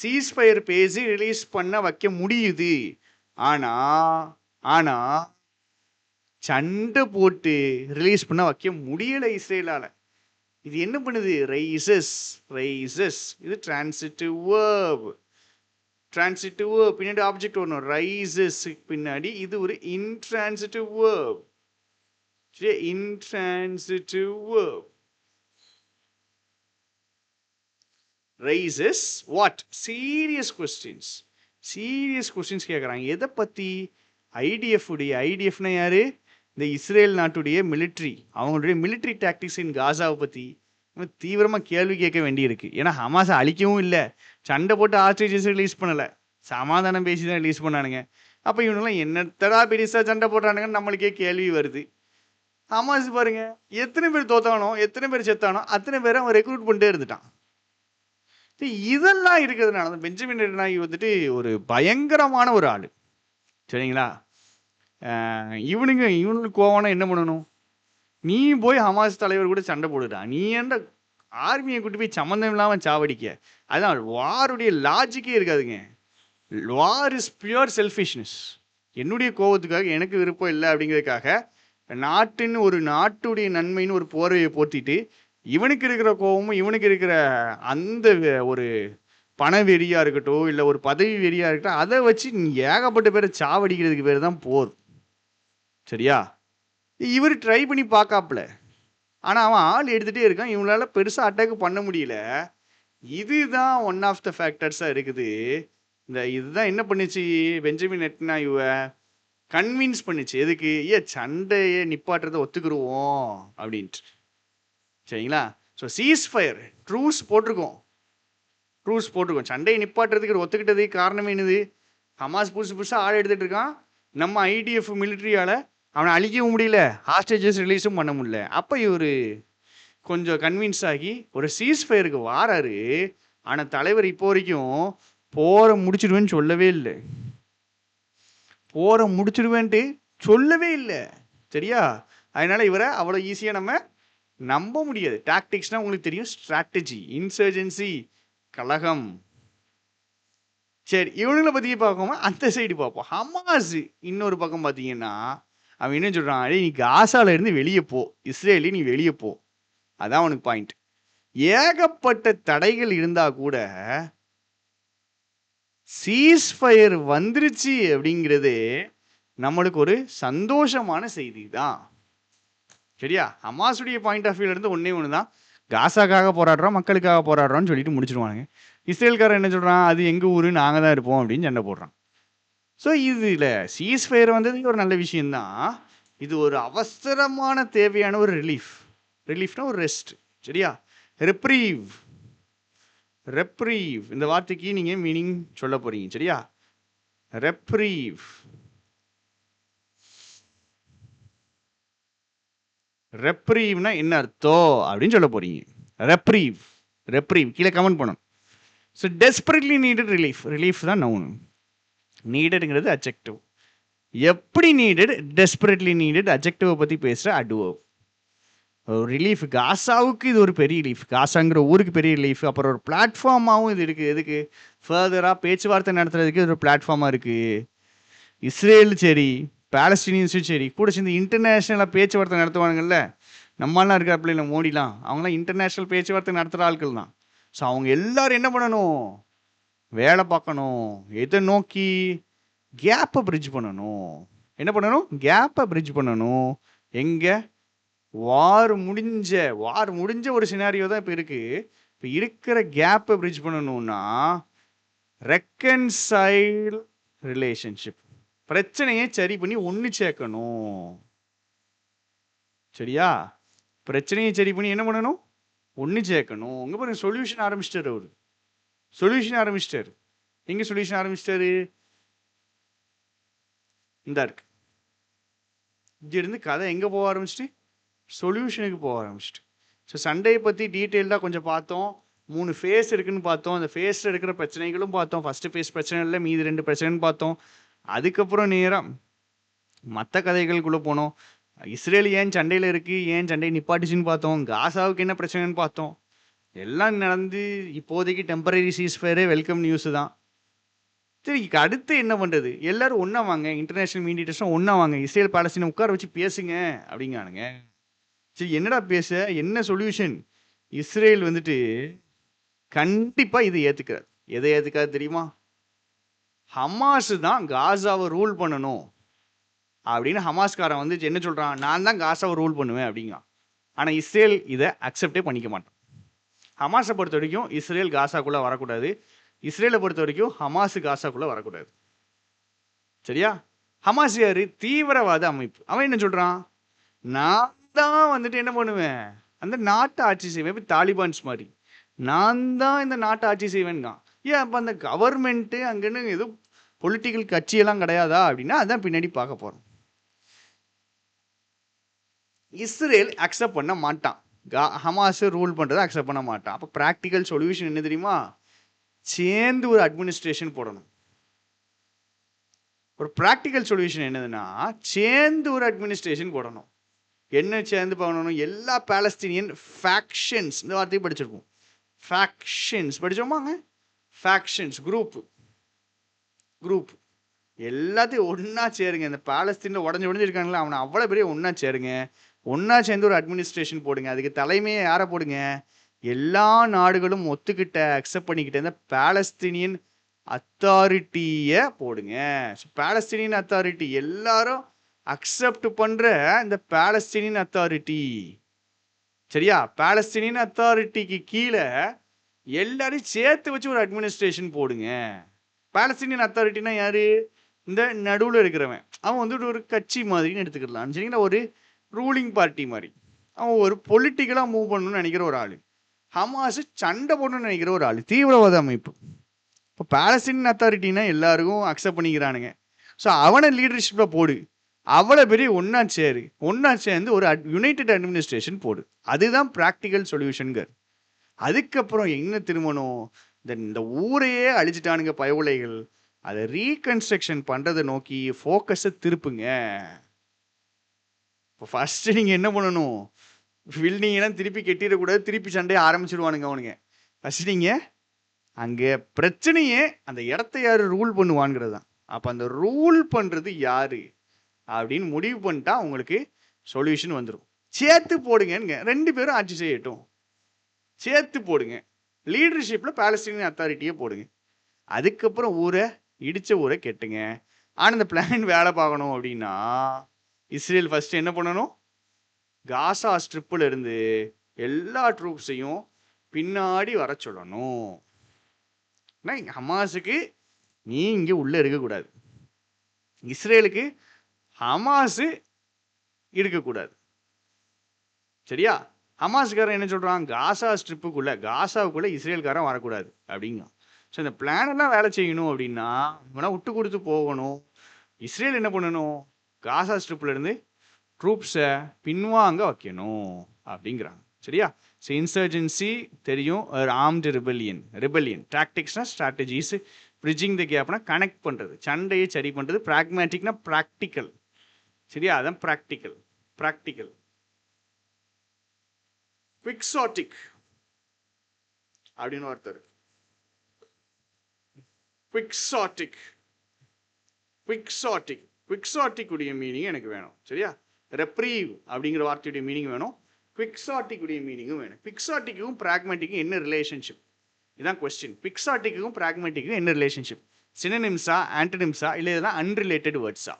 சீஸ்ஃபயர் பேசி ரிலீஸ் பண்ண வைக்க முடியுது. ஆனா சண்டை போட்டு ரிலீஸ் பண்ண வைக்க முடியல இஸ்ரேலால. இது என்ன பண்ணுது, ரைசஸ். இது டிரான்சிட்டிவ் வேர்ப். பின்னாடி ஆப்ஜெக்ட் வரணும், ரைசஸ் பின்னாடி. இது ஒரு intransitive verb. Intransitive verb. raises what? Serious questions கேட்குறாங்க. எதை பற்றி? ஐடிஎஃப்னா யாரு? இந்த இஸ்ரேல் நாட்டுடைய மிலிட்ரி, அவங்களுடைய மிலிட்ரி டாக்டிக்ஸ் இன் காசாவை பற்றி தீவிரமாக கேள்வி கேட்க வேண்டியிருக்கு. ஏன்னா ஹமாஸை அழிக்கவும் இல்லை, சண்டை போட்டு ஹாஸ்டேஜஸ் ரிலீஸ் பண்ணலை, சமாதானம் பேசி தான் ரிலீஸ் பண்ணானுங்க. அப்போ இவனுங்களாம் என்னத்தடா பெருசாக சண்டை போடுறானுங்கன்னு நம்மளுக்கே கேள்வி வருது. ஹமாஸ் பாருங்க, எத்தனை பேர் தோத்தானோ, எத்தனை பேர் செத்தானோ அத்தனை பேரை அவன் ரெக்ரூட் பண்ணிட்டே இருந்துட்டான். இதெல்லாம் இருக்கிறதுனால தான் பெஞ்சமின் நெட்டன்யாஹூ வந்துட்டு ஒரு பயங்கரமான ஒரு ஆள். சரிங்களா? இவனுக்கு கோவம்னா என்ன பண்ணணும்? நீ போய் ஹமாஸ் தலைவர் கூட சண்டை போடுடா, நீ ஏன்டா ஆர்மியை கூட்டி போய் சம்மந்தம் இல்லாமல் சாவடிக்க? அதுதான் வாருடைய லாஜிக்கே இருக்காதுங்க. War is pure selfishness. என்னுடைய கோவத்துக்காக, எனக்கு விருப்பம் இல்லை அப்படிங்கிறதுக்காக, நாட்டுடைய நன்மைன்னு ஒரு போர்வையை போத்திட்டு இவனுக்கு இருக்கிற கோபமும் இவனுக்கு இருக்கிற அந்த ஒரு பண வெறியாக இருக்கட்டும், இல்லை ஒரு பதவி வெறியாக இருக்கட்டும், அதை வச்சு நீ ஏகப்பட்ட பேரை சாவடிக்கிறதுக்கு பேர் தான் போர். சரியா? இவர் ட்ரை பண்ணி பார்க்காப்புல, ஆனால் அவன் ஆள் எடுத்துகிட்டே இருக்கான், இவங்களால பெருசாக அட்டாக் பண்ண முடியல. இதுதான் ஒன் ஆஃப் த ஃபேக்டர்ஸாக இருக்குது. இதுதான் என்ன பண்ணுச்சு, பெஞ்சமின் நெட்டன்யாஹூவை கன்வின்ஸ் பண்ணுச்சு. எதுக்கு? சண்டையை நிப்பாட்டுறதை ஒத்துக்குருவோம் அப்படின்ட்டு. சரிங்களா? ஸோ சீஸ்ஃபயர், ட்ரூஸ் போட்டிருக்கோம். சண்டையை நிப்பாட்டுறதுக்கு ஒத்துக்கிட்டதுக்கு காரணமே என்னது? ஹமாஸ் புதுசாக ஆள் எடுத்துகிட்டு இருக்கான், நம்ம ஐடிஎஃப் மிலிட்ரியால் அவனை அழிக்கவும் முடியல, ஹாஸ்டேஜஸ் ரிலீஸும் பண்ண முடியல. அப்போ இவர் கொஞ்சம் கன்வின்ஸ் ஆகி ஒரு சீஸ்ஃபயருக்கு வாராரு. ஆனால் தலைவர் இப்போ வரைக்கும் போரை முடிச்சிடுவேன்னு சொல்லவே இல்லை. சரியா? அதனால இவரை அவ்வளோ ஈஸியாக நம்ம நம்ப முடியாது. டாக்டிக்ஸ்னால் உங்களுக்கு தெரியும், ஸ்ட்ராட்டஜி, இன்சர்ஜென்சி, கலகம். சரி, இவனுங்களை பற்றி பார்க்கோமா, அந்த சைடு பார்ப்போம். ஹமாஸ் இன்னொரு பக்கம் பார்த்தீங்கன்னா அவன் என்ன சொல்கிறான், அடே நீ காசால இருந்து வெளியே போ, இஸ்ரேலி நீ வெளியே போ. அதான் அவனுக்கு பாயிண்ட். ஏகப்பட்ட தடைகள் இருந்தால் கூட சீஸ்ஃபயர் வந்துருச்சு அப்படிங்கிறது நம்மளுக்கு ஒரு சந்தோஷமான செய்தி தான். சரியா? ஹமாஸுடைய பாயிண்ட் ஆஃப் வியூல இருந்து ஒன்று தான், காசாக்காக போராடுறோம், மக்களுக்காக போராடுறோம்னு சொல்லிட்டு முடிச்சிருவானுங்க. இஸ்ரேல்காரன் என்ன சொல்கிறான், அது எங்கள் ஊர், நாங்கள் தான் இருப்போம் அப்படின்னு சண்டை போடுறான். ஸோ இதில் சீஸ்ஃபயர் வந்தது ஒரு நல்ல விஷயந்தான். இது ஒரு அவசரமான தேவையான ஒரு ரிலீஃப்னா ஒரு ரெஸ்ட். சரியா? ரெப்ரீவ் இந்த வார்த்தைக்கு நீங்கள் மீனிங் சொல்ல போறீங்க. சரியா? ரெப்ரீவ்னா என்ன அர்த்தம் அப்படின்னு சொல்ல போறீங்க. ரெப்ரீவ் கீழே கமெண்ட் பண்ணணும். ஸோ டெஸ்பரேட்லி நீடட் ரிலீஃப் தான் நவுன். நீடடுங்கிறது அட்ஜெக்டிவ். எப்படி நீடட்? டெஸ்பரேட்லி நீடட் அட்ஜெக்டிவை பற்றி பேசுகிற அட்வர்ப். ரிலீஃப் காசாவுக்கு இது ஒரு பெரிய ரிலீஃப், காசாங்கிற ஊருக்கு பெரிய ரிலீஃப். அப்புறம் ஒரு பிளாட்ஃபார்மாகவும் இது இருக்குது. எதுக்கு? ஃபர்தராக பேச்சுவார்த்தை நடத்துறதுக்கு இது ஒரு பிளாட்ஃபார்மாக இருக்குது. இஸ்ரேல் சரி, பாலஸ்தீனியன்ஸும் சரி, கூட சேர்ந்து இன்டர்நேஷ்னலாக பேச்சுவார்த்தை நடத்துவானுங்கள்ல. நம்மளாம் இருக்காப்புல இல்லை மோடிலாம், அவங்களாம் இன்டர்நேஷ்னல் பேச்சுவார்த்தை நடத்துகிற ஆட்கள் தான். ஸோ அவங்க எல்லாரும் என்ன பண்ணணும்? வேலை பார்க்கணும். எதை நோக்கி? கேப்பை பிரிட்ஜ் பண்ணணும். என்ன பண்ணணும்? கேப்பை பிரிட்ஜ் பண்ணணும். எங்கே? வார் முடிஞ்ச ஒரு சினாரியோ தான் இப்போ இருக்குது. இப்போ இருக்கிற கேப்பை பிரிட்ஜ் பண்ணணும்னா ரெக்கன்சைல் ரிலேஷன்ஷிப், பிரச்சனையை சரி பண்ணி ஒன்று சேர்க்கணும். சரியா? பிரச்சனையை சரி பண்ணி என்ன பண்ணணும்? ஒன்று சேர்க்கணும். இங்கே பாருங்க, சொல்யூஷன் ஆரம்பிச்சிட்டாரு அவரு. எங்கே சொல்யூஷன் ஆரம்பிச்சிட்டாரு? இந்த இருக்கு. இங்கிருந்து கதை எங்கே போக ஆரம்பிச்சிட்டு? சொல்யூஷனுக்கு போக ஆரம்பிச்சிட்டு. ஸோ சண்டையை பற்றி டீட்டெயில்டாக கொஞ்சம் பார்த்தோம். 3 ஃபேஸ் இருக்குன்னு பார்த்தோம். அந்த ஃபேஸில் இருக்கிற பிரச்சனைகளும் பார்த்தோம். ஃபஸ்ட்டு ஃபேஸ் பிரச்சனை இல்லை, மீதி 2 பிரச்சனைன்னு பார்த்தோம். அதுக்கப்புறம் நேராக மற்ற கதைகளுக்குள்ளே போனோம். இஸ்ரேல் ஏன் சண்டையில் இருக்குது, ஏன் சண்டையை நிப்பாட்டிச்சுன்னு பார்த்தோம். காசாவுக்கு என்ன பிரச்சனைன்னு பார்த்தோம். எல்லாம் நடந்து இப்போதைக்கு டெம்பரரி சீஸ்ஃபயரே வெல்கம் நியூஸு தான். சரி, அடுத்து என்ன பண்ணுறது? எல்லாரும் ஒன்றா வாங்க, இன்டர்நேஷ்னல் மீடியேட்டர்ஸ்லாம் ஒன்றா வாங்க, இஸ்ரேல் பாலஸ்தீனை உட்கார வச்சு பேசுங்க அப்படிங்கானுங்க. சரி, என்னடா பேச, என்ன சொல்யூஷன்? இஸ்ரேல் வந்துட்டு கண்டிப்பாக இதை ஏற்றுக்கிறார். எதை ஏற்றுக்காது தெரியுமா? ஹமாஸு தான் காசாவை ரூல் பண்ணணும் அப்படின்னு ஹமாஸ்காரன் வந்து என்ன சொல்கிறான்? நான் தான் காசாவை ரூல் பண்ணுவேன் அப்படிங்க. ஆனால் இஸ்ரேல் இதை அக்செப்டே பண்ணிக்க மாட்டான். ஹமாஸை பொறுத்த வரைக்கும் இஸ்ரேல் காசாக்குள்ளே வரக்கூடாது, இஸ்ரேலை பொறுத்த வரைக்கும் ஹமாஸு காசாக்குள்ளே வரக்கூடாது. சரியா? ஹமாஸ் யாரு? தீவிரவாத அமைப்பு. அவன் என்ன சொல்கிறான்? நான் தான் வந்துட்டு என்ன பண்ணுவேன், அந்த நாட்டை ஆட்சி செய்வேன். இப்போ தாலிபான்ஸ் மாதிரி நான் தான் இந்த நாட்டை ஆட்சி செய்வேன் தான். ஏன் அப்போ அந்த கவர்மெண்ட்டு அங்கன்னு எதுவும் பொலிட்டிக்கல் கட்சியெல்லாம் கிடையாதா அப்படின்னா அதான் பின்னாடி பார்க்க போகிறோம். இஸ்ரேல் அக்செப்ட் பண்ண மாட்டான், ஹமாஸ் ரூல் பண்ணுறதை அக்செப்ட் பண்ண மாட்டான். அப்போ ப்ராக்டிக்கல் சொல்யூஷன் என்ன தெரியுமா? சேர்ந்து ஒரு அட்மினிஸ்ட்ரேஷன் போடணும். ஒரு ப்ராக்டிக்கல் சொல்யூஷன் என்னதுன்னா, சேர்ந்து ஒரு அட்மினிஸ்ட்ரேஷன் போடணும். என்ன சேர்ந்து பண்ணணும்? எல்லா பாலஸ்தீனியன் ஃபேக்ஷன்ஸ், இந்த வார்த்தையை படிச்சிருப்போம். ஃபேக்ஷன்ஸ் படித்தோமாங்க? ஃபேக்ஷன்ஸ், குரூப் எல்லாத்தையும் ஒன்றா சேருங்க. இந்த பாலஸ்தீனில் உடஞ்சிருக்காங்களா, அவனை அவ்வளோ பெரிய ஒன்றா சேருங்க. ஒன்றா சேர்ந்து ஒரு அட்மினிஸ்ட்ரேஷன் போடுங்க. அதுக்கு தலைமையை யாரை போடுங்க? எல்லா நாடுகளும் ஒத்துக்கிட்ட, அக்செப்ட் பண்ணிக்கிட்ட இந்த பாலஸ்தீனியன் அத்தாரிட்டியை போடுங்க. ஸோ பாலஸ்தீனியன் அத்தாரிட்டி எல்லாரும் அக்செப்ட் பண்ணுற இந்த பாலஸ்தீனியன் அத்தாரிட்டி. சரியா? பாலஸ்தீனியன் அத்தாரிட்டிக்கு கீழே எல்லாரையும் சேர்த்து வச்சு ஒரு அட்மினிஸ்ட்ரேஷன் போடுங்க. பாலஸ்தீனியன் அத்தாரிட்டினா யாரு? இந்த நடுவில் இருக்கிறவன். அவன் வந்துட்டு ஒரு கட்சி மாதிரின்னு எடுத்துக்கலாம். சரிங்களா? ஒரு ரூலிங் பார்ட்டி மாதிரி. அவன் ஒரு பொலிட்டிக்கலாக மூவ் பண்ணணும்னு நினைக்கிற ஒரு ஆள். ஹமாஸ் சண்டை போடணும்னு நினைக்கிற ஒரு ஆள், தீவிரவாத அமைப்பு. இப்போ பாலஸ்தீனியன் அத்தாரிட்டினா எல்லாருக்கும் அக்செப்ட் பண்ணிக்கிறானுங்க. ஸோ அவனை லீடர்ஷிப்பில் போடு, அவ்வளோ பெரிய ஒன்றா சேர்ந்து ஒரு யுனைடெட் அட்மினிஸ்ட்ரேஷன் போடு. அதுதான் ப்ராக்டிக்கல் சொல்யூஷனுங்க. அதுக்கப்புறம் என்ன திரும்பணும்? இந்த ஊரையே அழிச்சிட்டானுங்க பயவுலைகள், அதை ரீகன்ஸ்ட்ரக்ஷன் பண்ணுறதை நோக்கி ஃபோக்கஸை திருப்புங்க. இப்போ ஃபஸ்ட்டு நீங்கள் என்ன பண்ணணும்? பில்டிங்கெல்லாம் திருப்பி கட்டிடக்கூடாது, திருப்பி சண்டையை ஆரம்பிச்சிடுவானுங்க அவனுங்க. ஃபஸ்ட்டு நீங்கள் அங்கே பிரச்சனையே அந்த இடத்த யார் ரூல் பண்ணுவான்ங்கிறது தான். அப்போ அந்த ரூல் பண்ணுறது யார் அப்படின்னு முடிவு பண்ணிட்டா உங்களுக்கு சொல்யூஷன் வந்துடும். சேர்த்து போடுங்க, 2 பேரும் ஆட்சி செய்யட்டும், சேர்த்து போடுங்க. லீடர்ஷிப்பில் பாலஸ்தீனியன் அத்தாரிட்டியே போடுங்க. அதுக்கப்புறம் இடித்த ஊரை கெட்டுங்க. ஆனால் இந்த பிளான் வேலை பார்க்கணும் அப்படின்னா இஸ்ரேல் ஃபஸ்ட்டு என்ன பண்ணணும்? காசா ஸ்ட்ரிப்பில் இருந்து எல்லா ட்ரூப்ஸையும் பின்னாடி வர சொல்லணும். ஹமாஸுக்கு நீ இங்கே உள்ளே இருக்கக்கூடாது, இஸ்ரேலுக்கு ஹமாஸு இருக்கக்கூடாது. சரியா? ஹமாஸ்காரன் என்ன சொல்கிறான், காசா ஸ்ட்ரிப்புக்குள்ளே காசாவுக்குள்ளே இஸ்ரேல்காரன் வரக்கூடாது அப்படிங்க. ஸோ இந்த பிளானெல்லாம் வேலை செய்யணும் அப்படின்னா இவனா விட்டு கொடுத்து போகணும். இஸ்ரேல் என்ன பண்ணணும், காசா ஸ்ட்ரிப்லேருந்து ட்ரூப்ஸை பின்வாங்க வைக்கணும் அப்படிங்கிறாங்க. சரியா? ஸோ இன்சர்ஜென்சி தெரியும், ஆர்ம்டு ரிபெல்லியன் டாக்டிக்ஸ்னா ஸ்ட்ராட்டஜிஸ், பிரிட்ஜிங் த கேப்னா கனெக்ட் பண்ணுறது, சண்டையை சரி பண்ணுறது, ப்ராக்மேட்டிக்னா ப்ராக்டிக்கல். சரியா? அதான் ப்ராக்டிக்கல். குவிக்ஸாட்டிக் அப்படின்னு ஒருத்தர், குவிக்ஸாட்டிக் உடைய மீனிங் எனக்கு வேணும். சரியா? ரெப்ரீவ் அப்படிங்கிற வார்த்தையுடைய மீனிங் வேணும், குவிக்ஸாட்டிக் உடைய மீனிங்கும் வேணும். குவிக்ஸாட்டிக்கும் பிராக்மேட்டிக்கும் என்ன ரிலேஷன்ஷிப், இதுதான் கொஸ்டின். குவிக்ஸாட்டிக்கும் பிராக்மேட்டிக்கும் என்ன ரிலேஷன்ஷிப்? சினனிம்ஸா, ஆன்டனிம்ஸா, இல்லை இதெல்லாம் அன்ரிலேட்டட் வேர்ட்ஸா?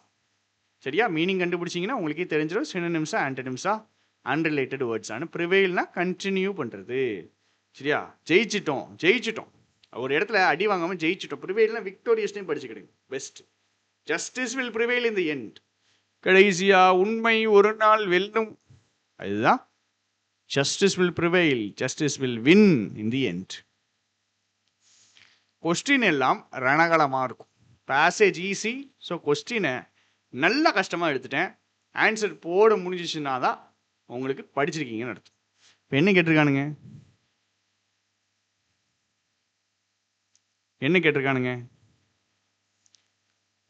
சரியா? மீனிங் கண்டுபிடிச்சிங்கன்னா உங்களுக்கே தெரிஞ்சிடும் சினனிம்ஸா, ஆன்டனிம்ஸா, அன்ரிலேட்டட் வேர்ட்ஸானு. ப்ரிவெயில்னா கண்டினியூ பண்ணுறது. சரியா? ஜெயிச்சிட்டோம் ஒரு இடத்துல அடி வாங்காமல் ஜெயிச்சிட்டோம். ப்ரிவெயில்னா விக்டோரியஸ்னையும் படிச்சுக்கிடுங்க, best. Justice will prevail in the end. கடைசியா உண்மை ஒரு நாள் வெல்லும். அதுதான் justice will prevail, justice will win in the end. Question எல்லாம் ரணகலமாக இருக்கும், பேசேஜ் ஈஸி. ஸோ கொஸ்டினை நல்லா கஷ்டமாக எடுத்துட்டேன், ஆன்சர் போட முடிஞ்சிச்சுன்னா தான் உங்களுக்கு படிச்சிருக்கீங்கன்னு அர்த்தம். இப்போ என்ன கேட்டிருக்கானுங்க,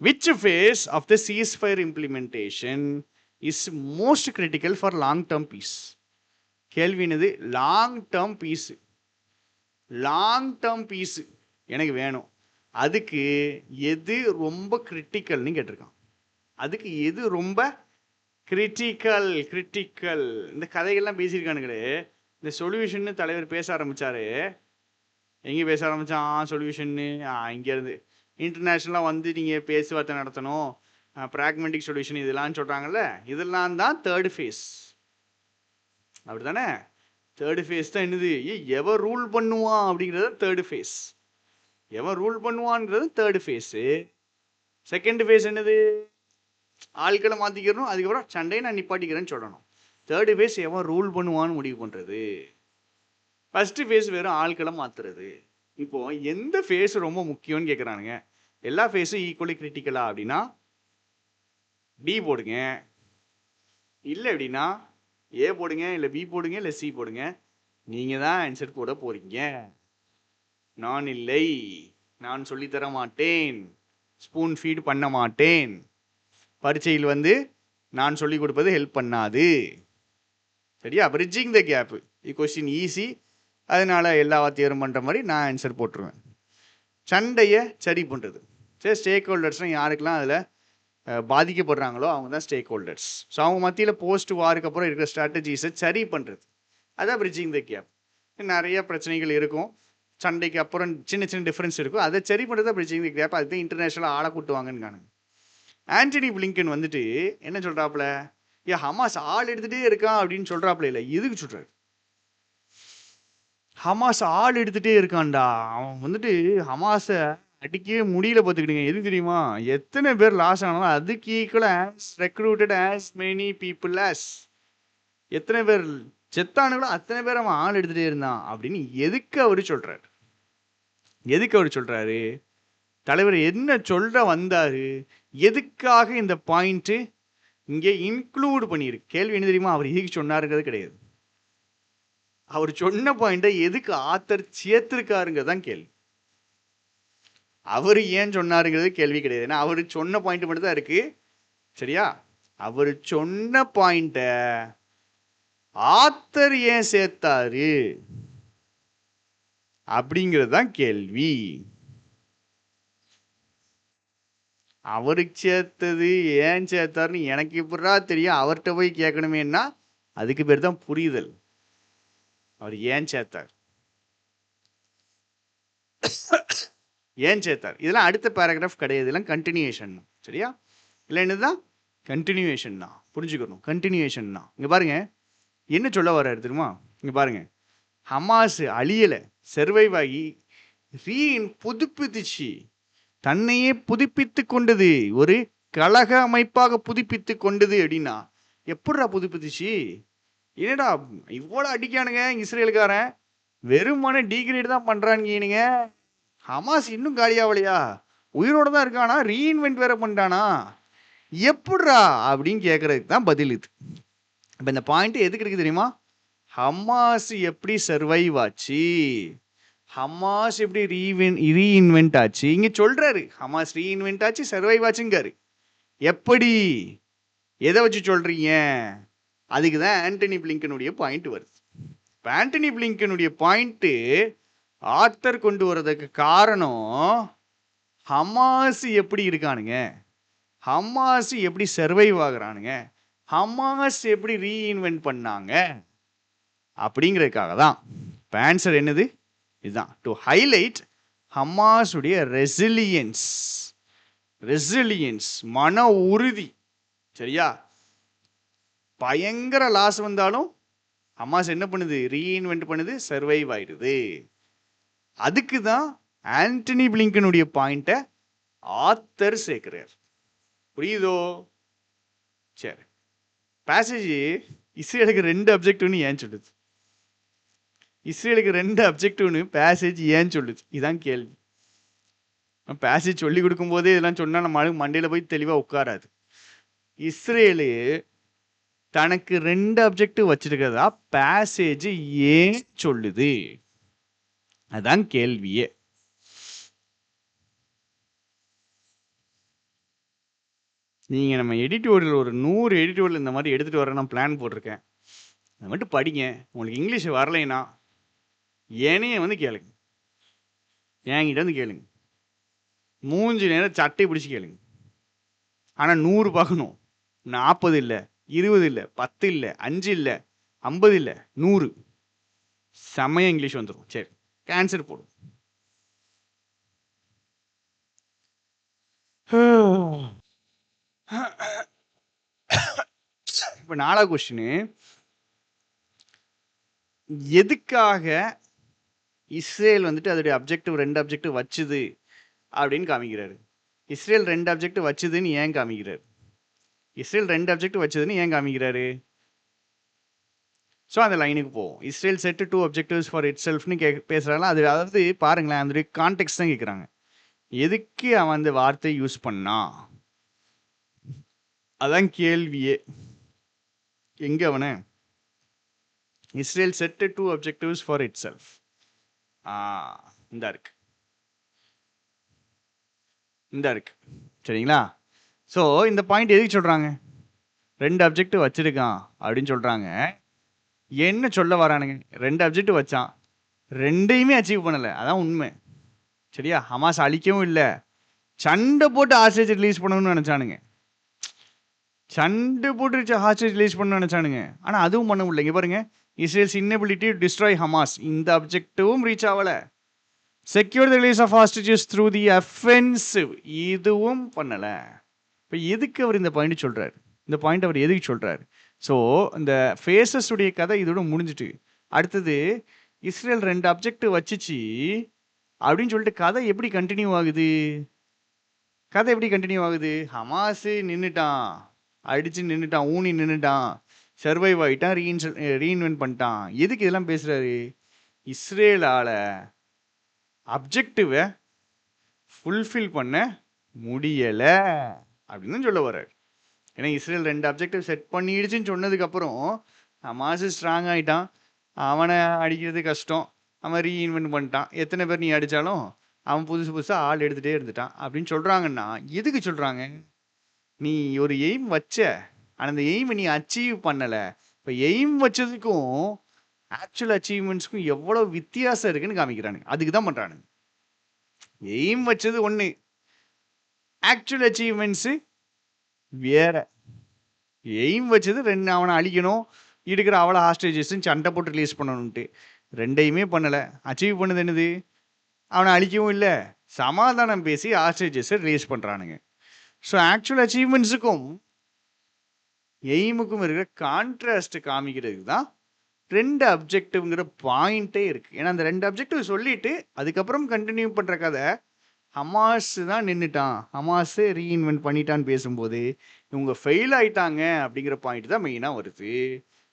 which phase of the ceasefire implementation is most critical for long term peace? கேள்வினது லாங் டேர்ம் பீஸு எனக்கு வேணும், அதுக்கு எது ரொம்ப கிரிட்டிக்கல்னு கேட்டிருக்கான். அதுக்கு எது ரொம்ப கிரிட்டிக்கல். இந்த கதைகள்லாம் பேசியிருக்கானுங்களே. இந்த சொல்யூஷன்னு தலைவர் பேச ஆரம்பித்தார். எங்கே பேச ஆரம்பித்தான் சொல்யூஷன்னு? இங்கேருந்து இன்டர்நேஷ்னலாக வந்து நீங்கள் பேச்சுவார்த்தை நடத்தணும், ப்ராக்மெட்டிக் சொல்யூஷன் இதெல்லாம் சொல்கிறாங்கல்ல, இதெல்லாம் தான் தேர்ட் ஃபேஸ். அப்படி தானே? தேர்டு ஃபேஸ் தான் என்னது, எவன் ரூல் பண்ணுவான் அப்படிங்கிறது third phase. Third phase. Second phase என்னது, ஆட்களை மாற்றிக்கிறணும், அதுக்கப்புறம் சண்டையை நான் நிப்பாட்டிக்கிறேன்னு சொல்லணும். தேர்டு ஃபேஸ் எவன் ரூல் பண்ணுவான்னு முடிவு பண்ணுறது. ஃபஸ்ட்டு ஃபேஸ் வெறும் ஆட்களை மாற்றுறது. இப்போது எந்த ஃபேஸ் ரொம்ப முக்கியம்னு கேட்குறானுங்க. எல்லா ஃபேஸும் ஈக்குவலி கிரிட்டிக்கலா அப்படின்னா பி போடுங்க, இல்லை அப்படின்னா ஏ போடுங்க, இல்லை பி போடுங்க, இல்லை சி போடுங்க. நீங்கள் தான் ஆன்சர் போட போகிறீங்க. நான் சொல்லித்தர மாட்டேன், ஸ்பூன் ஃபீட் பண்ண மாட்டேன். பரீட்சையில் வந்து நான் சொல்லி கொடுப்பது ஹெல்ப் பண்ணாது. சரியா? பிரிட்ஜிங் த கேப்பு. கொஸ்டின் ஈஸி, அதனால் எல்லா வாத்தியாரும் பண்ணுற மாதிரி நான் ஆன்சர் போட்டுருவேன். சண்டையை சரி பண்ணுறது. சரி, ஸ்டேக் ஹோல்டர்ஸ்னால் யாருக்கெல்லாம் அதில் பாதிக்கப்படுறாங்களோ அவங்க தான் ஸ்டேக் ஹோல்டர்ஸ். ஸோ அவங்க மத்தியில் போஸ்ட் வாருக்கு அப்புறம் இருக்கிற ஸ்ட்ராட்டஜிஸை சரி பண்ணுறது, அதான் பிரிட்ஜிங் த கேப். நிறைய பிரச்சனைகள் இருக்கும், சண்டைக்கு அப்புறம் சின்ன டிஃப்ரென்ஸ் இருக்கும், அதை சரி பண்ணுறது தான் பிரிட்ஜிங் த கேப். அதுதான் இன்டர்நேஷ்னலாக ஆளை கூட்டுவாங்கன்னு காணுங்க. ஆண்டனி பிளிங்கன் வந்துட்டு என்ன சொல்கிறாப்புல, ஹமாஸ் ஆள் எடுத்துகிட்டே இருக்கான் அப்படின்னு சொல்கிறாப்புல. இல்லை, எதுக்கு சொல்கிறாரு? ஹமாஸ் ஆள் எடுத்துகிட்டே இருக்கான்டா, அவன் வந்துட்டு ஹமாஸை அடிக்கவே முடியல பார்த்துக்கிடுங்க. எது தெரியுமா, எத்தனை பேர் லாஸ் ஆனாலும் அதுக்கு ஈக்குவலாக recruited as many people as, எத்தனை பேர் செத்தானுங்களோ அத்தனை பேர் அவன் ஆள் எடுத்துகிட்டே இருந்தான் அப்படின்னு எதுக்கு அவர் சொல்கிறாரு? தலைவர் என்ன சொல்ற வந்தார், எதுக்காக இந்த பாயிண்ட்டு இங்கே இன்க்ளூட் பண்ணியிருக்கு? கேள்வி என்ன தெரியுமா, அவர் எதுக்கு சொன்னாருங்கிறது கிடையாது. அவர் சொன்ன பாயிண்ட்டை எதுக்கு ஆத்தர் சேர்த்திருக்காருங்கிறது தான் கேள்வி. அவர் ஏன் சொன்னாருங்கிறது கேள்வி கிடையாது. ஏன்னா அவர் சொன்ன பாயிண்ட் மட்டும் தான் இருக்கு. சரியா? அவர் சொன்ன பாயிண்ட ஆத்தர் ஏன் சேர்த்தாரு அப்படிங்கிறது தான் கேள்வி. அவருக்கு சேர்த்தது ஏன் சேர்த்தாருன்னு எனக்கு இப்படா தெரியும், அவர்கிட்ட போய் கேட்கணுமேன்னா அதுக்கு பேர் தான் புரிதல். அவர் ஏன் சேர்த்தார் இதெல்லாம் அடுத்த பேராகிராஃப் கிடையாது, இதெல்லாம் கண்டினியூஷன். சரியா? இல்லை என்னதுதான் கண்டினியூஷன் தான், புரிஞ்சுக்கணும். கண்டினியூஷன் தான். இங்கே பாருங்க என்ன சொல்ல வர்றாரு தெரியுமா, இங்க பாருங்க, ஹமாஸ் அழியல, சர்வைவ் ஆகி புதுப்பித்துச்சு, தன்னையே புதுப்பித்து கொண்டது, ஒரு கழக அமைப்பாக புதுப்பித்து கொண்டது. அப்படின்னா எப்படிடா புதுப்பித்துச்சு? என்னடா இவ்வளோ அடிக்கானுங்க இஸ்ரேலுக்காரன், வெறுமான டீக்ரேட் தான் பண்றானுங்க. ஹமாஸ் இன்னும் காலியாவலையா? உயிரோட தான் இருக்கானா? ரீஇன்வென்ட் வேற பண்ணிட்டானா? எப்படிரா அப்படின்னு கேட்கறதுக்கு தான் பதில் இது. இப்போ இந்த பாயிண்ட் எதுக்கு இருக்கு தெரியுமா? ஹமாஸ் எப்படி சர்வைவ் ஆச்சு, ஹமாஸ் எப்படி ரீஇன்வென்ட் ஆச்சு இங்க சொல்றாரு. ஹமாஸ் ரீஇன்வென்ட் ஆச்சு, சர்வைவ் ஆச்சுங்காரு. எப்படி, எதை வச்சு சொல்றீங்க? அதுக்கு தான் ஆண்டனி பிளிங்கனுடைய பாயிண்ட் வருது. இப்போ ஆண்டனி பிளிங்கனுடைய பாயிண்ட் ஆத்தர் கொண்டு வர்றதுக்கு காரணம், ஹமாஸ் எப்படி இருக்கானுங்க, ஹமாஸ் எப்படி சர்வைவ் ஆகுறானுங்க, ஹமாஸ் எப்படி ரீஇன்வென்ட் பண்ணாங்க அப்படிங்கிறதுக்காக தான். இப்போ ஆன்சர் என்னது? இதுதான், டு ஹைலைட் ஹமாஸ் உடைய ரெசிலியன்ஸ், மன உறுதி. சரியா? பயங்கர லாஸ் வந்தாலும் ஹமாஸ் என்ன பண்ணுது? ரீஇன்வென்ட் பண்ணுது, சர்வைவ் ஆயிடுது. அதுக்கு தான் ஆண்டனி பிளிங்கனுடைய பாயிண்ட்டை ஆத்தர் சேர்க்கிறார். புரியுதோ? சரி, பேசேஜ் இஸ்ரேலுக்கு 2 அப்ஜெக்டிவ்னு ஏன் சொல்லுது? இஸ்ரேலுக்கு 2 அப்ஜெக்டிவ்னு பேசேஜ் ஏன் சொல்லுது? இதான் கேள்வி. பேசேஜ் சொல்லி கொடுக்கும் போதே இதெல்லாம் சொன்னா நம்ம ஆளுங்க மண்டையில போய் தெளிவா உட்காராது. இஸ்ரேலு தனக்கு 2 அப்ஜெக்டிவ் வச்சிருக்கிறதா பேசேஜ் ஏன் சொல்லுது? அதான் கேள்வியே. நீங்க நம்ம எடிட்டோரியல் ஒரு 100 எடிட்டோரியல் இந்த மாதிரி எடுத்துட்டு வர நான் பிளான் போட்டிருக்கேன். அதை மட்டும் படிங்க. உங்களுக்கு இங்கிலீஷ் வரலைன்னா ஏனைய வந்து கேளுங்க, என்கிட்ட வந்து கேளுங்க. 3 நேரம் சட்டை பிடிச்சி கேளுங்க. ஆனால் 100 பார்க்கணும். 40 இல்லை, 20 இல்லை, 10 இல்லை, 5 இல்லை, 50 இல்லை, 100. செம்மையா இங்கிலீஷ் வந்துடும். சரி, கேன்சர் போடும். இப்போ 4வது கொஸ்டின், எதுக்காக இஸ்ரேல் வந்துட்டு அதோடைய அப்ஜெக்டிவ் 2 அப்ஜெக்டிவ் வச்சுது அப்படின்னு காமிக்கிறாரு. இஸ்ரேல் 2 அப்ஜெக்டிவ் வச்சுதுன்னு ஏன் காமிக்கிறாரு? இஸ்ரேல் 2 அப்ஜெக்டிவ் வச்சதுன்னு ஏன் காமிக்கிறாரு? ஸோ அந்த லைனுக்கு போவோம். Israel set 2 objectives for it செல்ஃப்னு பேசுகிறாங்க. அது அதாவது பாருங்களேன், அதோடைய கான்டெக்ட் தான் கேட்குறாங்க. எதுக்கு அவன் அந்த வார்த்தை யூஸ் பண்ணா? அதான் கேள்வியே. எங்க அவனை Israel set 2 objectives for itself, இந்த இருக்கு, சரிங்களா? ஸோ இந்த பாயிண்ட் எதுக்கு சொல்றாங்க? 2 அப்ஜெக்டிவ் வச்சிருக்கான் அப்படின்னு சொல்றாங்க. என்ன சொல்ல வரானுங்க? 2 அப்ஜெக்டிவ் வச்சான், 2யுமே அச்சீவ் பண்ணல, அதான் உண்மை. சரியா? ஹமாஸ் அழிக்கவும் இல்லை, சண்டை போட்டு ஹாஸ்டேஜ் ரிலீஸ் பண்ணணும்னு நினைச்சானுங்க. சண்டை போட்டு ஹாஸ்டேஜ் ரிலீஸ் பண்ணணும்னு நினைச்சானுங்க. ஆனால் அதுவும் பண்ண முடியல. இங்கே பாருங்க, Israel's inability to destroy Hamas, இந்த அப்ஜெக்டிவும் ரீச் ஆகல. Secure the release of hostages through the offensive, இதுவும் பண்ணல. இப்போ எதுக்கு அவர் இந்த பாயிண்ட் சொல்றாரு? இந்த பாயிண்ட் அவர் எதுக்கு சொல்றாரு? ஸோ இந்த ஃபேஸஸ் உடைய கதை இதோட முடிஞ்சிட்டு, அடுத்தது இஸ்ரேல் 2 அப்ஜெக்டிவ் வச்சுச்சு அப்படின்னு சொல்லிட்டு கதை எப்படி கண்டினியூ ஆகுது? ஹமாஸ் நின்றுட்டான், அடிச்சு நின்றுட்டான், ஊனி நின்றுட்டான், சர்வைவ் ஆகிட்டான், ரீஇன்வென்ட் பண்ணிட்டான். எதுக்கு இதெல்லாம் பேசுறாரு? இஸ்ரேலால அப்ஜெக்டிவை ஃபுல்ஃபில் பண்ண முடியல அப்படின்னு சொல்ல வர்றாரு. ஏன்னா இஸ்ரேல் 2 அப்ஜெக்டிவ் செட் பண்ணிடுச்சுன்னு சொன்னதுக்கப்புறம் ஹமாஸ் ஸ்ட்ராங் ஆகிட்டான், அவனை அடிக்கிறது கஷ்டம், அவன் ரீஇன்வென்ட் பண்ணிட்டான், எத்தனை பேர் நீ அடித்தாலும் அவன் புதுசாக ஆள் எடுத்துகிட்டே இருந்துட்டான் அப்படின்னு சொல்கிறாங்கன்னா எதுக்கு சொல்கிறாங்க? நீ ஒரு எய்ம் வச்ச, ஆனால் அந்த எய்மை நீ அச்சீவ் பண்ணலை. இப்போ எய்ம் வச்சதுக்கும் ஆக்சுவல் அச்சீவ்மெண்ட்ஸ்க்கும் எவ்வளோ வித்தியாசம் இருக்குன்னு காமிக்கிறானுங்க. அதுக்கு தான் பண்ணுறானுங்க. எய்ம் வச்சது ஒன்று, ஆக்சுவல் அச்சீவ்மெண்ட்ஸு வேற. எய்ம் வச்சது 2, அவனை அழிக்கணும், இருக்கிற அவளை ஹாஸ்டேஜஸ் சண்டை போட்டு ரிலீஸ் பண்ணணுன்ட்டு, 2யுமே பண்ணலை. அச்சீவ் பண்ணது என்னது? அவனை அழிக்கவும் இல்லை, சமாதானம் பேசி ஹாஸ்டேஜஸை ரிலீஸ் பண்ணுறானுங்க. ஸோ ஆக்சுவல் அச்சீவ்மெண்ட்ஸுக்கும் எய்முக்கும் இருக்கிற கான்ட்ராஸ்ட் காமிக்கிறதுக்கு தான் 2 அப்ஜெக்டிவ்ங்கிற பாயிண்ட்டே இருக்கு. ஏன்னா அந்த 2 அப்ஜெக்டிவ் சொல்லிட்டு அதுக்கப்புறம் கண்டினியூ பண்ற கதை ஹமாஸ் தான் நின்னுட்டான், ஹமாஸ் ரீஇன்வென்ட் பண்ணிட்டான்னு பேசும்போது இவங்க ஃபெயில் ஆயிட்டாங்க அப்படிங்கிற பாயிண்ட் தான் மெயினா வருது.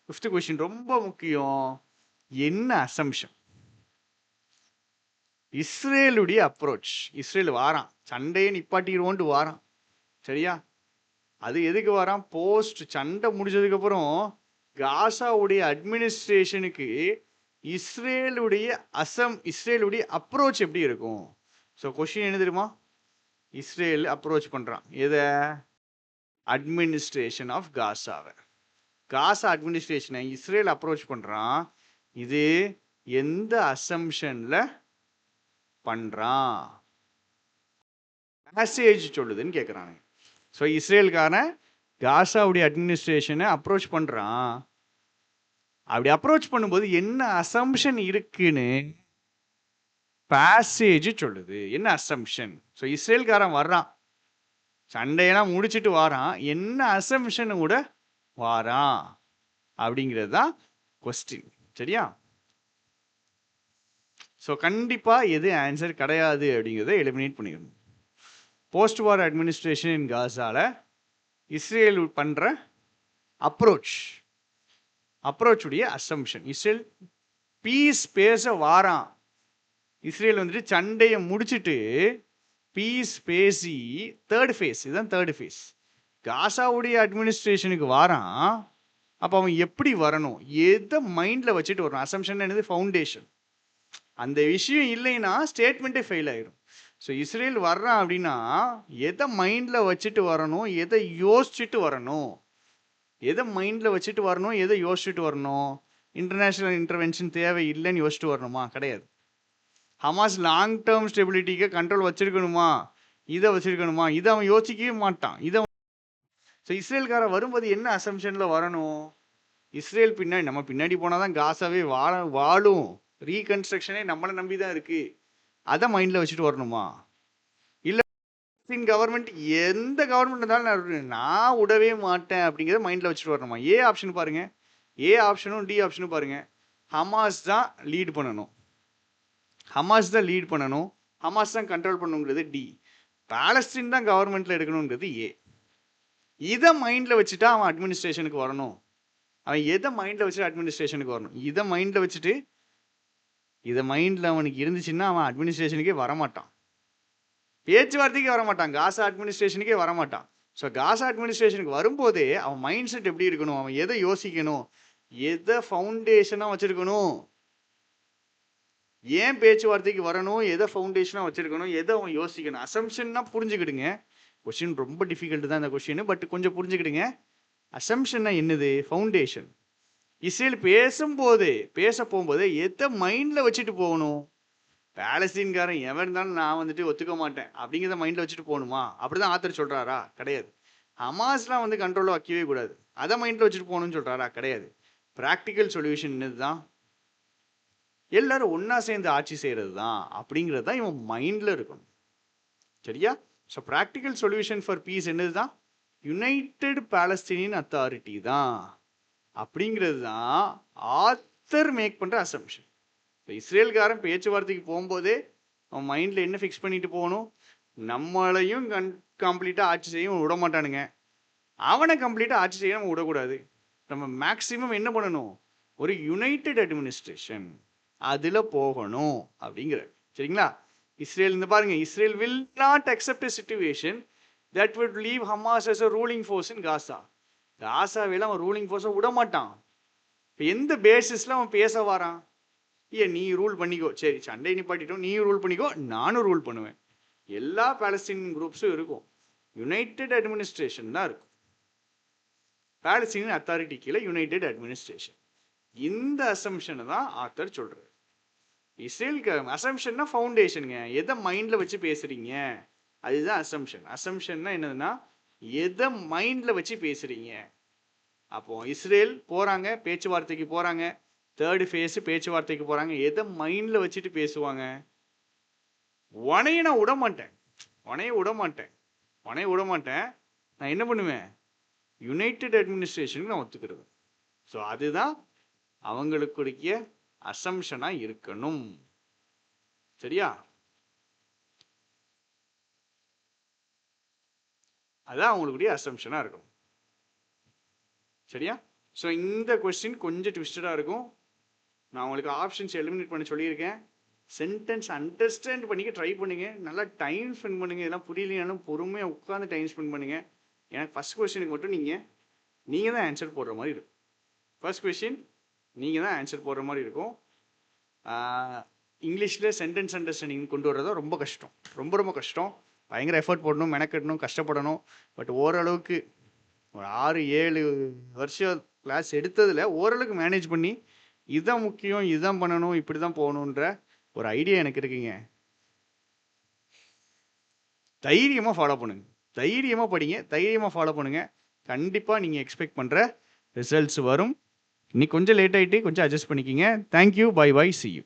5th கொஸ்டின் ரொம்ப முக்கியம். என்ன அசம்ஷன்? இஸ்ரேலுடைய அப்ரோச். இஸ்ரேல் வாரான், சண்டையை நிப்பாட்டிடுவோன்ட்டு வாரான், சரியா? அது எதுக்கு வரான்? போஸ்ட் சண்டை முடிஞ்சதுக்கு அப்புறம் காசாவுடைய அட்மினிஸ்ட்ரேஷனுக்கு இஸ்ரேலுடைய அப்ரோச் எப்படி இருக்கும்? ஸோ கொஸ்டின் என்ன தெரியுமா? இஸ்ரேல் அப்ரோச் பண்றான் எதை? அட்மினிஸ்ட்ரேஷன் ஆஃப் காசாவை. காசா அட்மினிஸ்ட்ரேஷனை இஸ்ரேல் அப்ரோச் பண்றான். இது எந்த அசம்ஷன்ல பண்றான்? மெசேஜ் சொல்லுதுன்னு கேட்குறாங்க. ஸோ இஸ்ரேலுக்கான காசாவுடைய அட்மினிஸ்ட்ரேஷனை அப்ரோச் பண்றான். அப்படி அப்ரோச் பண்ணும்போது என்ன அசம்ஷன் இருக்குன்னு பேசேஜ் சொல்லுது. என்ன அசம்ஷன்? ஸோ இஸ்ரேல்காரன் வர்றான், சண்டையெல்லாம் முடிச்சுட்டு வாரான், என்ன அசம்ஷன் கூட வாரான் அப்படிங்கிறது தான் கொஸ்டின், சரியா? ஸோ கண்டிப்பா எது ஆன்சர் கிடையாது அப்படிங்கிறத எலிமினேட் பண்ணிடணும். போஸ்ட் வார் அட்மினிஸ்ட்ரேஷன் இன் காசால இஸ்ரேல் பண்ற அப்ரோச்சுடைய அசம்ஷன். இஸ்ரேல் பீஸ் பேச வாரான். இஸ்ரேல் வந்துட்டு சண்டையை முடிச்சுட்டு பீஸ் பேசி தேர்ட் ஃபேஸ், இதுதான் தேர்ட் ஃபேஸ், காசாவுடைய அட்மினிஸ்ட்ரேஷனுக்கு வாரான். அப்போ அவன் எப்படி வரணும், எதை மைண்டில் வச்சுட்டு வரணும்? அசம்ஷன் என்னது? ஃபவுண்டேஷன். அந்த விஷயம் இல்லைன்னா ஸ்டேட்மெண்ட்டே ஃபெயில் ஆயிரும். ஸோ இஸ்ரேல் வர்றான் அப்படின்னா எதை மைண்டில் வச்சுட்டு வரணும், எதை யோசிச்சுட்டு வரணும்? எதை மைண்டில் வச்சுட்டு வரணும், எதை யோசிச்சுட்டு வரணும்? இன்டர்நேஷ்னல் இன்டர்வென்ஷன் தேவை இல்லைன்னு யோசிச்சுட்டு வரணுமா? கிடையாது. ஹமாஸ் லாங் டேர்ம் ஸ்டெபிலிட்டிக்கு கண்ட்ரோல் வச்சிருக்கணுமா, இதை வச்சிருக்கணுமா? இதை அவன் யோசிக்கவே மாட்டான். ஸோ இஸ்ரேல்காரன் வரும்போது என்ன அசம்ஷனில் வரணும்? இஸ்ரேல் பின்னாடி, நம்ம பின்னாடி போனால் தான் காசாவே வாழும், ரீகன்ஸ்ட்ரக்ஷனே நம்மளை நம்பி தான் இருக்கு, அதை மைண்டில் வச்சுட்டு வரணுமா? இல்லை கவர்மெண்ட் எந்த கவர்மெண்ட் இருந்தாலும் நான் விடவே மாட்டேன் அப்படிங்கிறத மைண்டில் வச்சுட்டு வரணுமா? ஏ ஆப்ஷன் பாருங்க, ஏ ஆப்ஷனும் டி ஆப்ஷனும் பாருங்க. ஹமாஸ் தான் லீட் பண்ணணும், ஹமாஸ் தான் கண்ட்ரோல் பண்ணணுங்கிறது டி. பாலஸ்தீன் தான் கவர்மெண்ட்ல எடுக்கணுங்கிறது ஏ. இதை மைண்டில் வச்சுட்டா அவன் அட்மினிஸ்ட்ரேஷனுக்கு வரணும். அவன் எதை மைண்டில் வச்சுட்டு அட்மினிஸ்ட்ரேஷனுக்கு வரணும்? இதை மைண்டில் வச்சுட்டு, இதை மைண்டில் அவனுக்கு இருந்துச்சுன்னா அவன் அட்மினிஸ்ட்ரேஷனுக்கே வரமாட்டான், பேச்சுவார்த்தைக்கே வரமாட்டான், காசா அட்மினிஸ்ட்ரேஷனுக்கே வரமாட்டான். ஸோ காசா அட்மினிஸ்ட்ரேஷனுக்கு வரும்போதே அவன் மைண்ட் செட் எப்படி இருக்கணும், அவன் எதை யோசிக்கணும், எதை ஃபவுண்டேஷனாக வச்சிருக்கணும், ஏன் பேச்சுவார்த்தைக்கு வரணும், எதை ஃபவுண்டேஷனாக வச்சிருக்கணும், எதை அவன் யோசிக்கணும்? அசம்ஷன்னா புரிஞ்சுக்கிடுங்க. கொஸ்டின் ரொம்ப டிஃபிகல்ட் தான் இந்த கொஸ்டின், பட் கொஞ்சம் புரிஞ்சுக்கிடுங்க. அசம்ஷன்னா என்னது? ஃபவுண்டேஷன். இஸ்ரேல் பேச போகும்போது எதை மைண்டில் வச்சுட்டு போகணும்? பாலஸ்தீன்காரன் எவன் இருந்தாலும் நான் வந்துட்டு ஒத்துக்க மாட்டேன் அப்படிங்கிறத மைண்டில் வச்சுட்டு போகணுமா? அப்படிதான் ஆத்தர் சொல்கிறாரா? கிடையாது. ஹமாஸ்லாம் வந்து கண்ட்ரோலில் வைக்கவே கூடாது, அதை மைண்டில் வச்சுட்டு போகணும்னு சொல்கிறாரா? கிடையாது. ப்ராக்டிக்கல் சொல்யூஷன் இதுதான், எல்லாரும் ஒன்றா சேர்ந்து ஆட்சி செய்கிறது தான் அப்படிங்கிறது தான் இவன் மைண்டில் இருக்கணும், சரியா? So practical solution for peace என்னது தான்? யுனைடெட் பாலஸ்தீனியன் அத்தாரிட்டி தான் அப்படிங்கிறது தான் ஆத்தர் மேக் பண்ணுற அசம்ஷன். இப்போ இஸ்ரேல்காரன் பேச்சுவார்த்தைக்கு போகும்போதே அவன் மைண்டில் என்ன ஃபிக்ஸ் பண்ணிட்டு போகணும்? நம்மளையும் கம்ப்ளீட்டாக ஆட்சி செய்ய விட மாட்டானுங்க, அவனை கம்ப்ளீட்டாக ஆட்சி செய்ய நம்ம விடக்கூடாது. நம்ம மேக்சிமம் என்ன பண்ணணும்? ஒரு யுனைடெட் அட்மினிஸ்ட்ரேஷன் அதில் போகணும் அப்படிங்கிற, சரிங்களா? இஸ்ரேல் இந்த பாருங்க, Israel will not accept a situation that would leave Hamas as a ruling force in காசா. காசாவில் அவன் ரூலிங் ஃபோர்ஸை விட மாட்டான். இப்போ எந்த பேசிஸில் அவன் பேச வரான்? ஏன் நீ ரூல் பண்ணிக்கோ, சரி சண்டை நிப்பாட்டிட்டோம், நீ ரூல் பண்ணிக்கோ, நானும் ரூல் பண்ணுவேன். எல்லா பாலஸ்தீன் குரூப்ஸும் இருக்கும், யுனைடெட் அட்மினிஸ்ட்ரேஷன் தான் இருக்கும், பாலஸ்தீன் அத்தாரிட்டி கீழே யுனைடெட் அட்மினிஸ்ட்ரேஷன். இந்த அசம்ஷனை தான் ஆத்தர் சொல்றாரு. இஸ்ரேலுக்கு அசம்ஷன்னா ஃபவுண்டேஷனுங்க, எதை மைண்டில் வச்சு பேசுறீங்க அதுதான் அசம்ஷன். அசம்ஷன்னா என்னதுன்னா எதை மைண்டில் வச்சு பேசுறீங்க. அப்போ இஸ்ரேல் போகிறாங்க, பேச்சுவார்த்தைக்கு போகிறாங்க, தேர்டு ஃபேஸு பேச்சுவார்த்தைக்கு போகிறாங்க, எதை மைண்டில் வச்சுட்டு பேசுவாங்க? உனைய நான் விட மாட்டேன், நான் என்ன பண்ணுவேன்? யுனைடெட் அட்மினிஸ்ட்ரேஷனுக்கு நான் ஒத்துக்கிறது. ஸோ அதுதான் அவங்களுக்குரிய அசம்ஷனாக இருக்கணும். சரியா? அதான் அவங்களுக்குரிய அசம்ஷனாக இருக்கும். சரியா? ஸோ இந்த கொஸ்டின் கொஞ்சம் ட்விஸ்டடாக இருக்கும். நான் உங்களுக்கு ஆப்ஷன்ஸ் எலிமினேட் பண்ண சொல்லியிருக்கேன். சென்டென்ஸ் அண்டர்ஸ்டாண்ட் பண்ணிக்க ட்ரை பண்ணுங்க. நல்லா டைம் ஸ்பெண்ட் பண்ணுங்க. இதெல்லாம் புரியலைனாலும் பொறுமையாக உட்காந்து டைம் ஸ்பெண்ட் பண்ணுங்க. எனக்கு ஃபர்ஸ்ட் கொஸ்டினுக்கு மட்டும் நீங்கள் தான் ஆன்சர் போடுற மாதிரி இருக்கும். ஃபர்ஸ்ட் கொஸ்டின் நீங்கள் தான் ஆன்சர் போடுற மாதிரி இருக்கும். இங்கிலீஷில் சென்டென்ஸ் அண்டர்ஸ்டாண்டிங் கொண்டு வர்றதா ரொம்ப கஷ்டம், ரொம்ப ரொம்ப கஷ்டம். பயங்கர எஃபர்ட் போடணும், மெனக்கட்டணும், கஷ்டப்படணும். பட் ஓரளவுக்கு ஒரு 6-7 வருஷம் கிளாஸ் எடுத்ததில் ஓரளவுக்கு மேனேஜ் பண்ணி இதுதான் முக்கியம், இதுதான் பண்ணணும், இப்படி தான் போகணுன்ற ஒரு ஐடியா எனக்கு இருக்குங்க. தைரியமாக ஃபாலோ பண்ணுங்க, தைரியமாக படிங்க, தைரியமாக ஃபாலோ பண்ணுங்க. கண்டிப்பாக நீங்கள் எக்ஸ்பெக்ட் பண்ணுற ரிசல்ட்ஸ் வரும். இன்னைக்கு கொஞ்சம் லேட் ஆகிட்டு கொஞ்சம் அட்ஜஸ்ட் பண்ணிக்கிங்க. Thank you, bye bye, see you.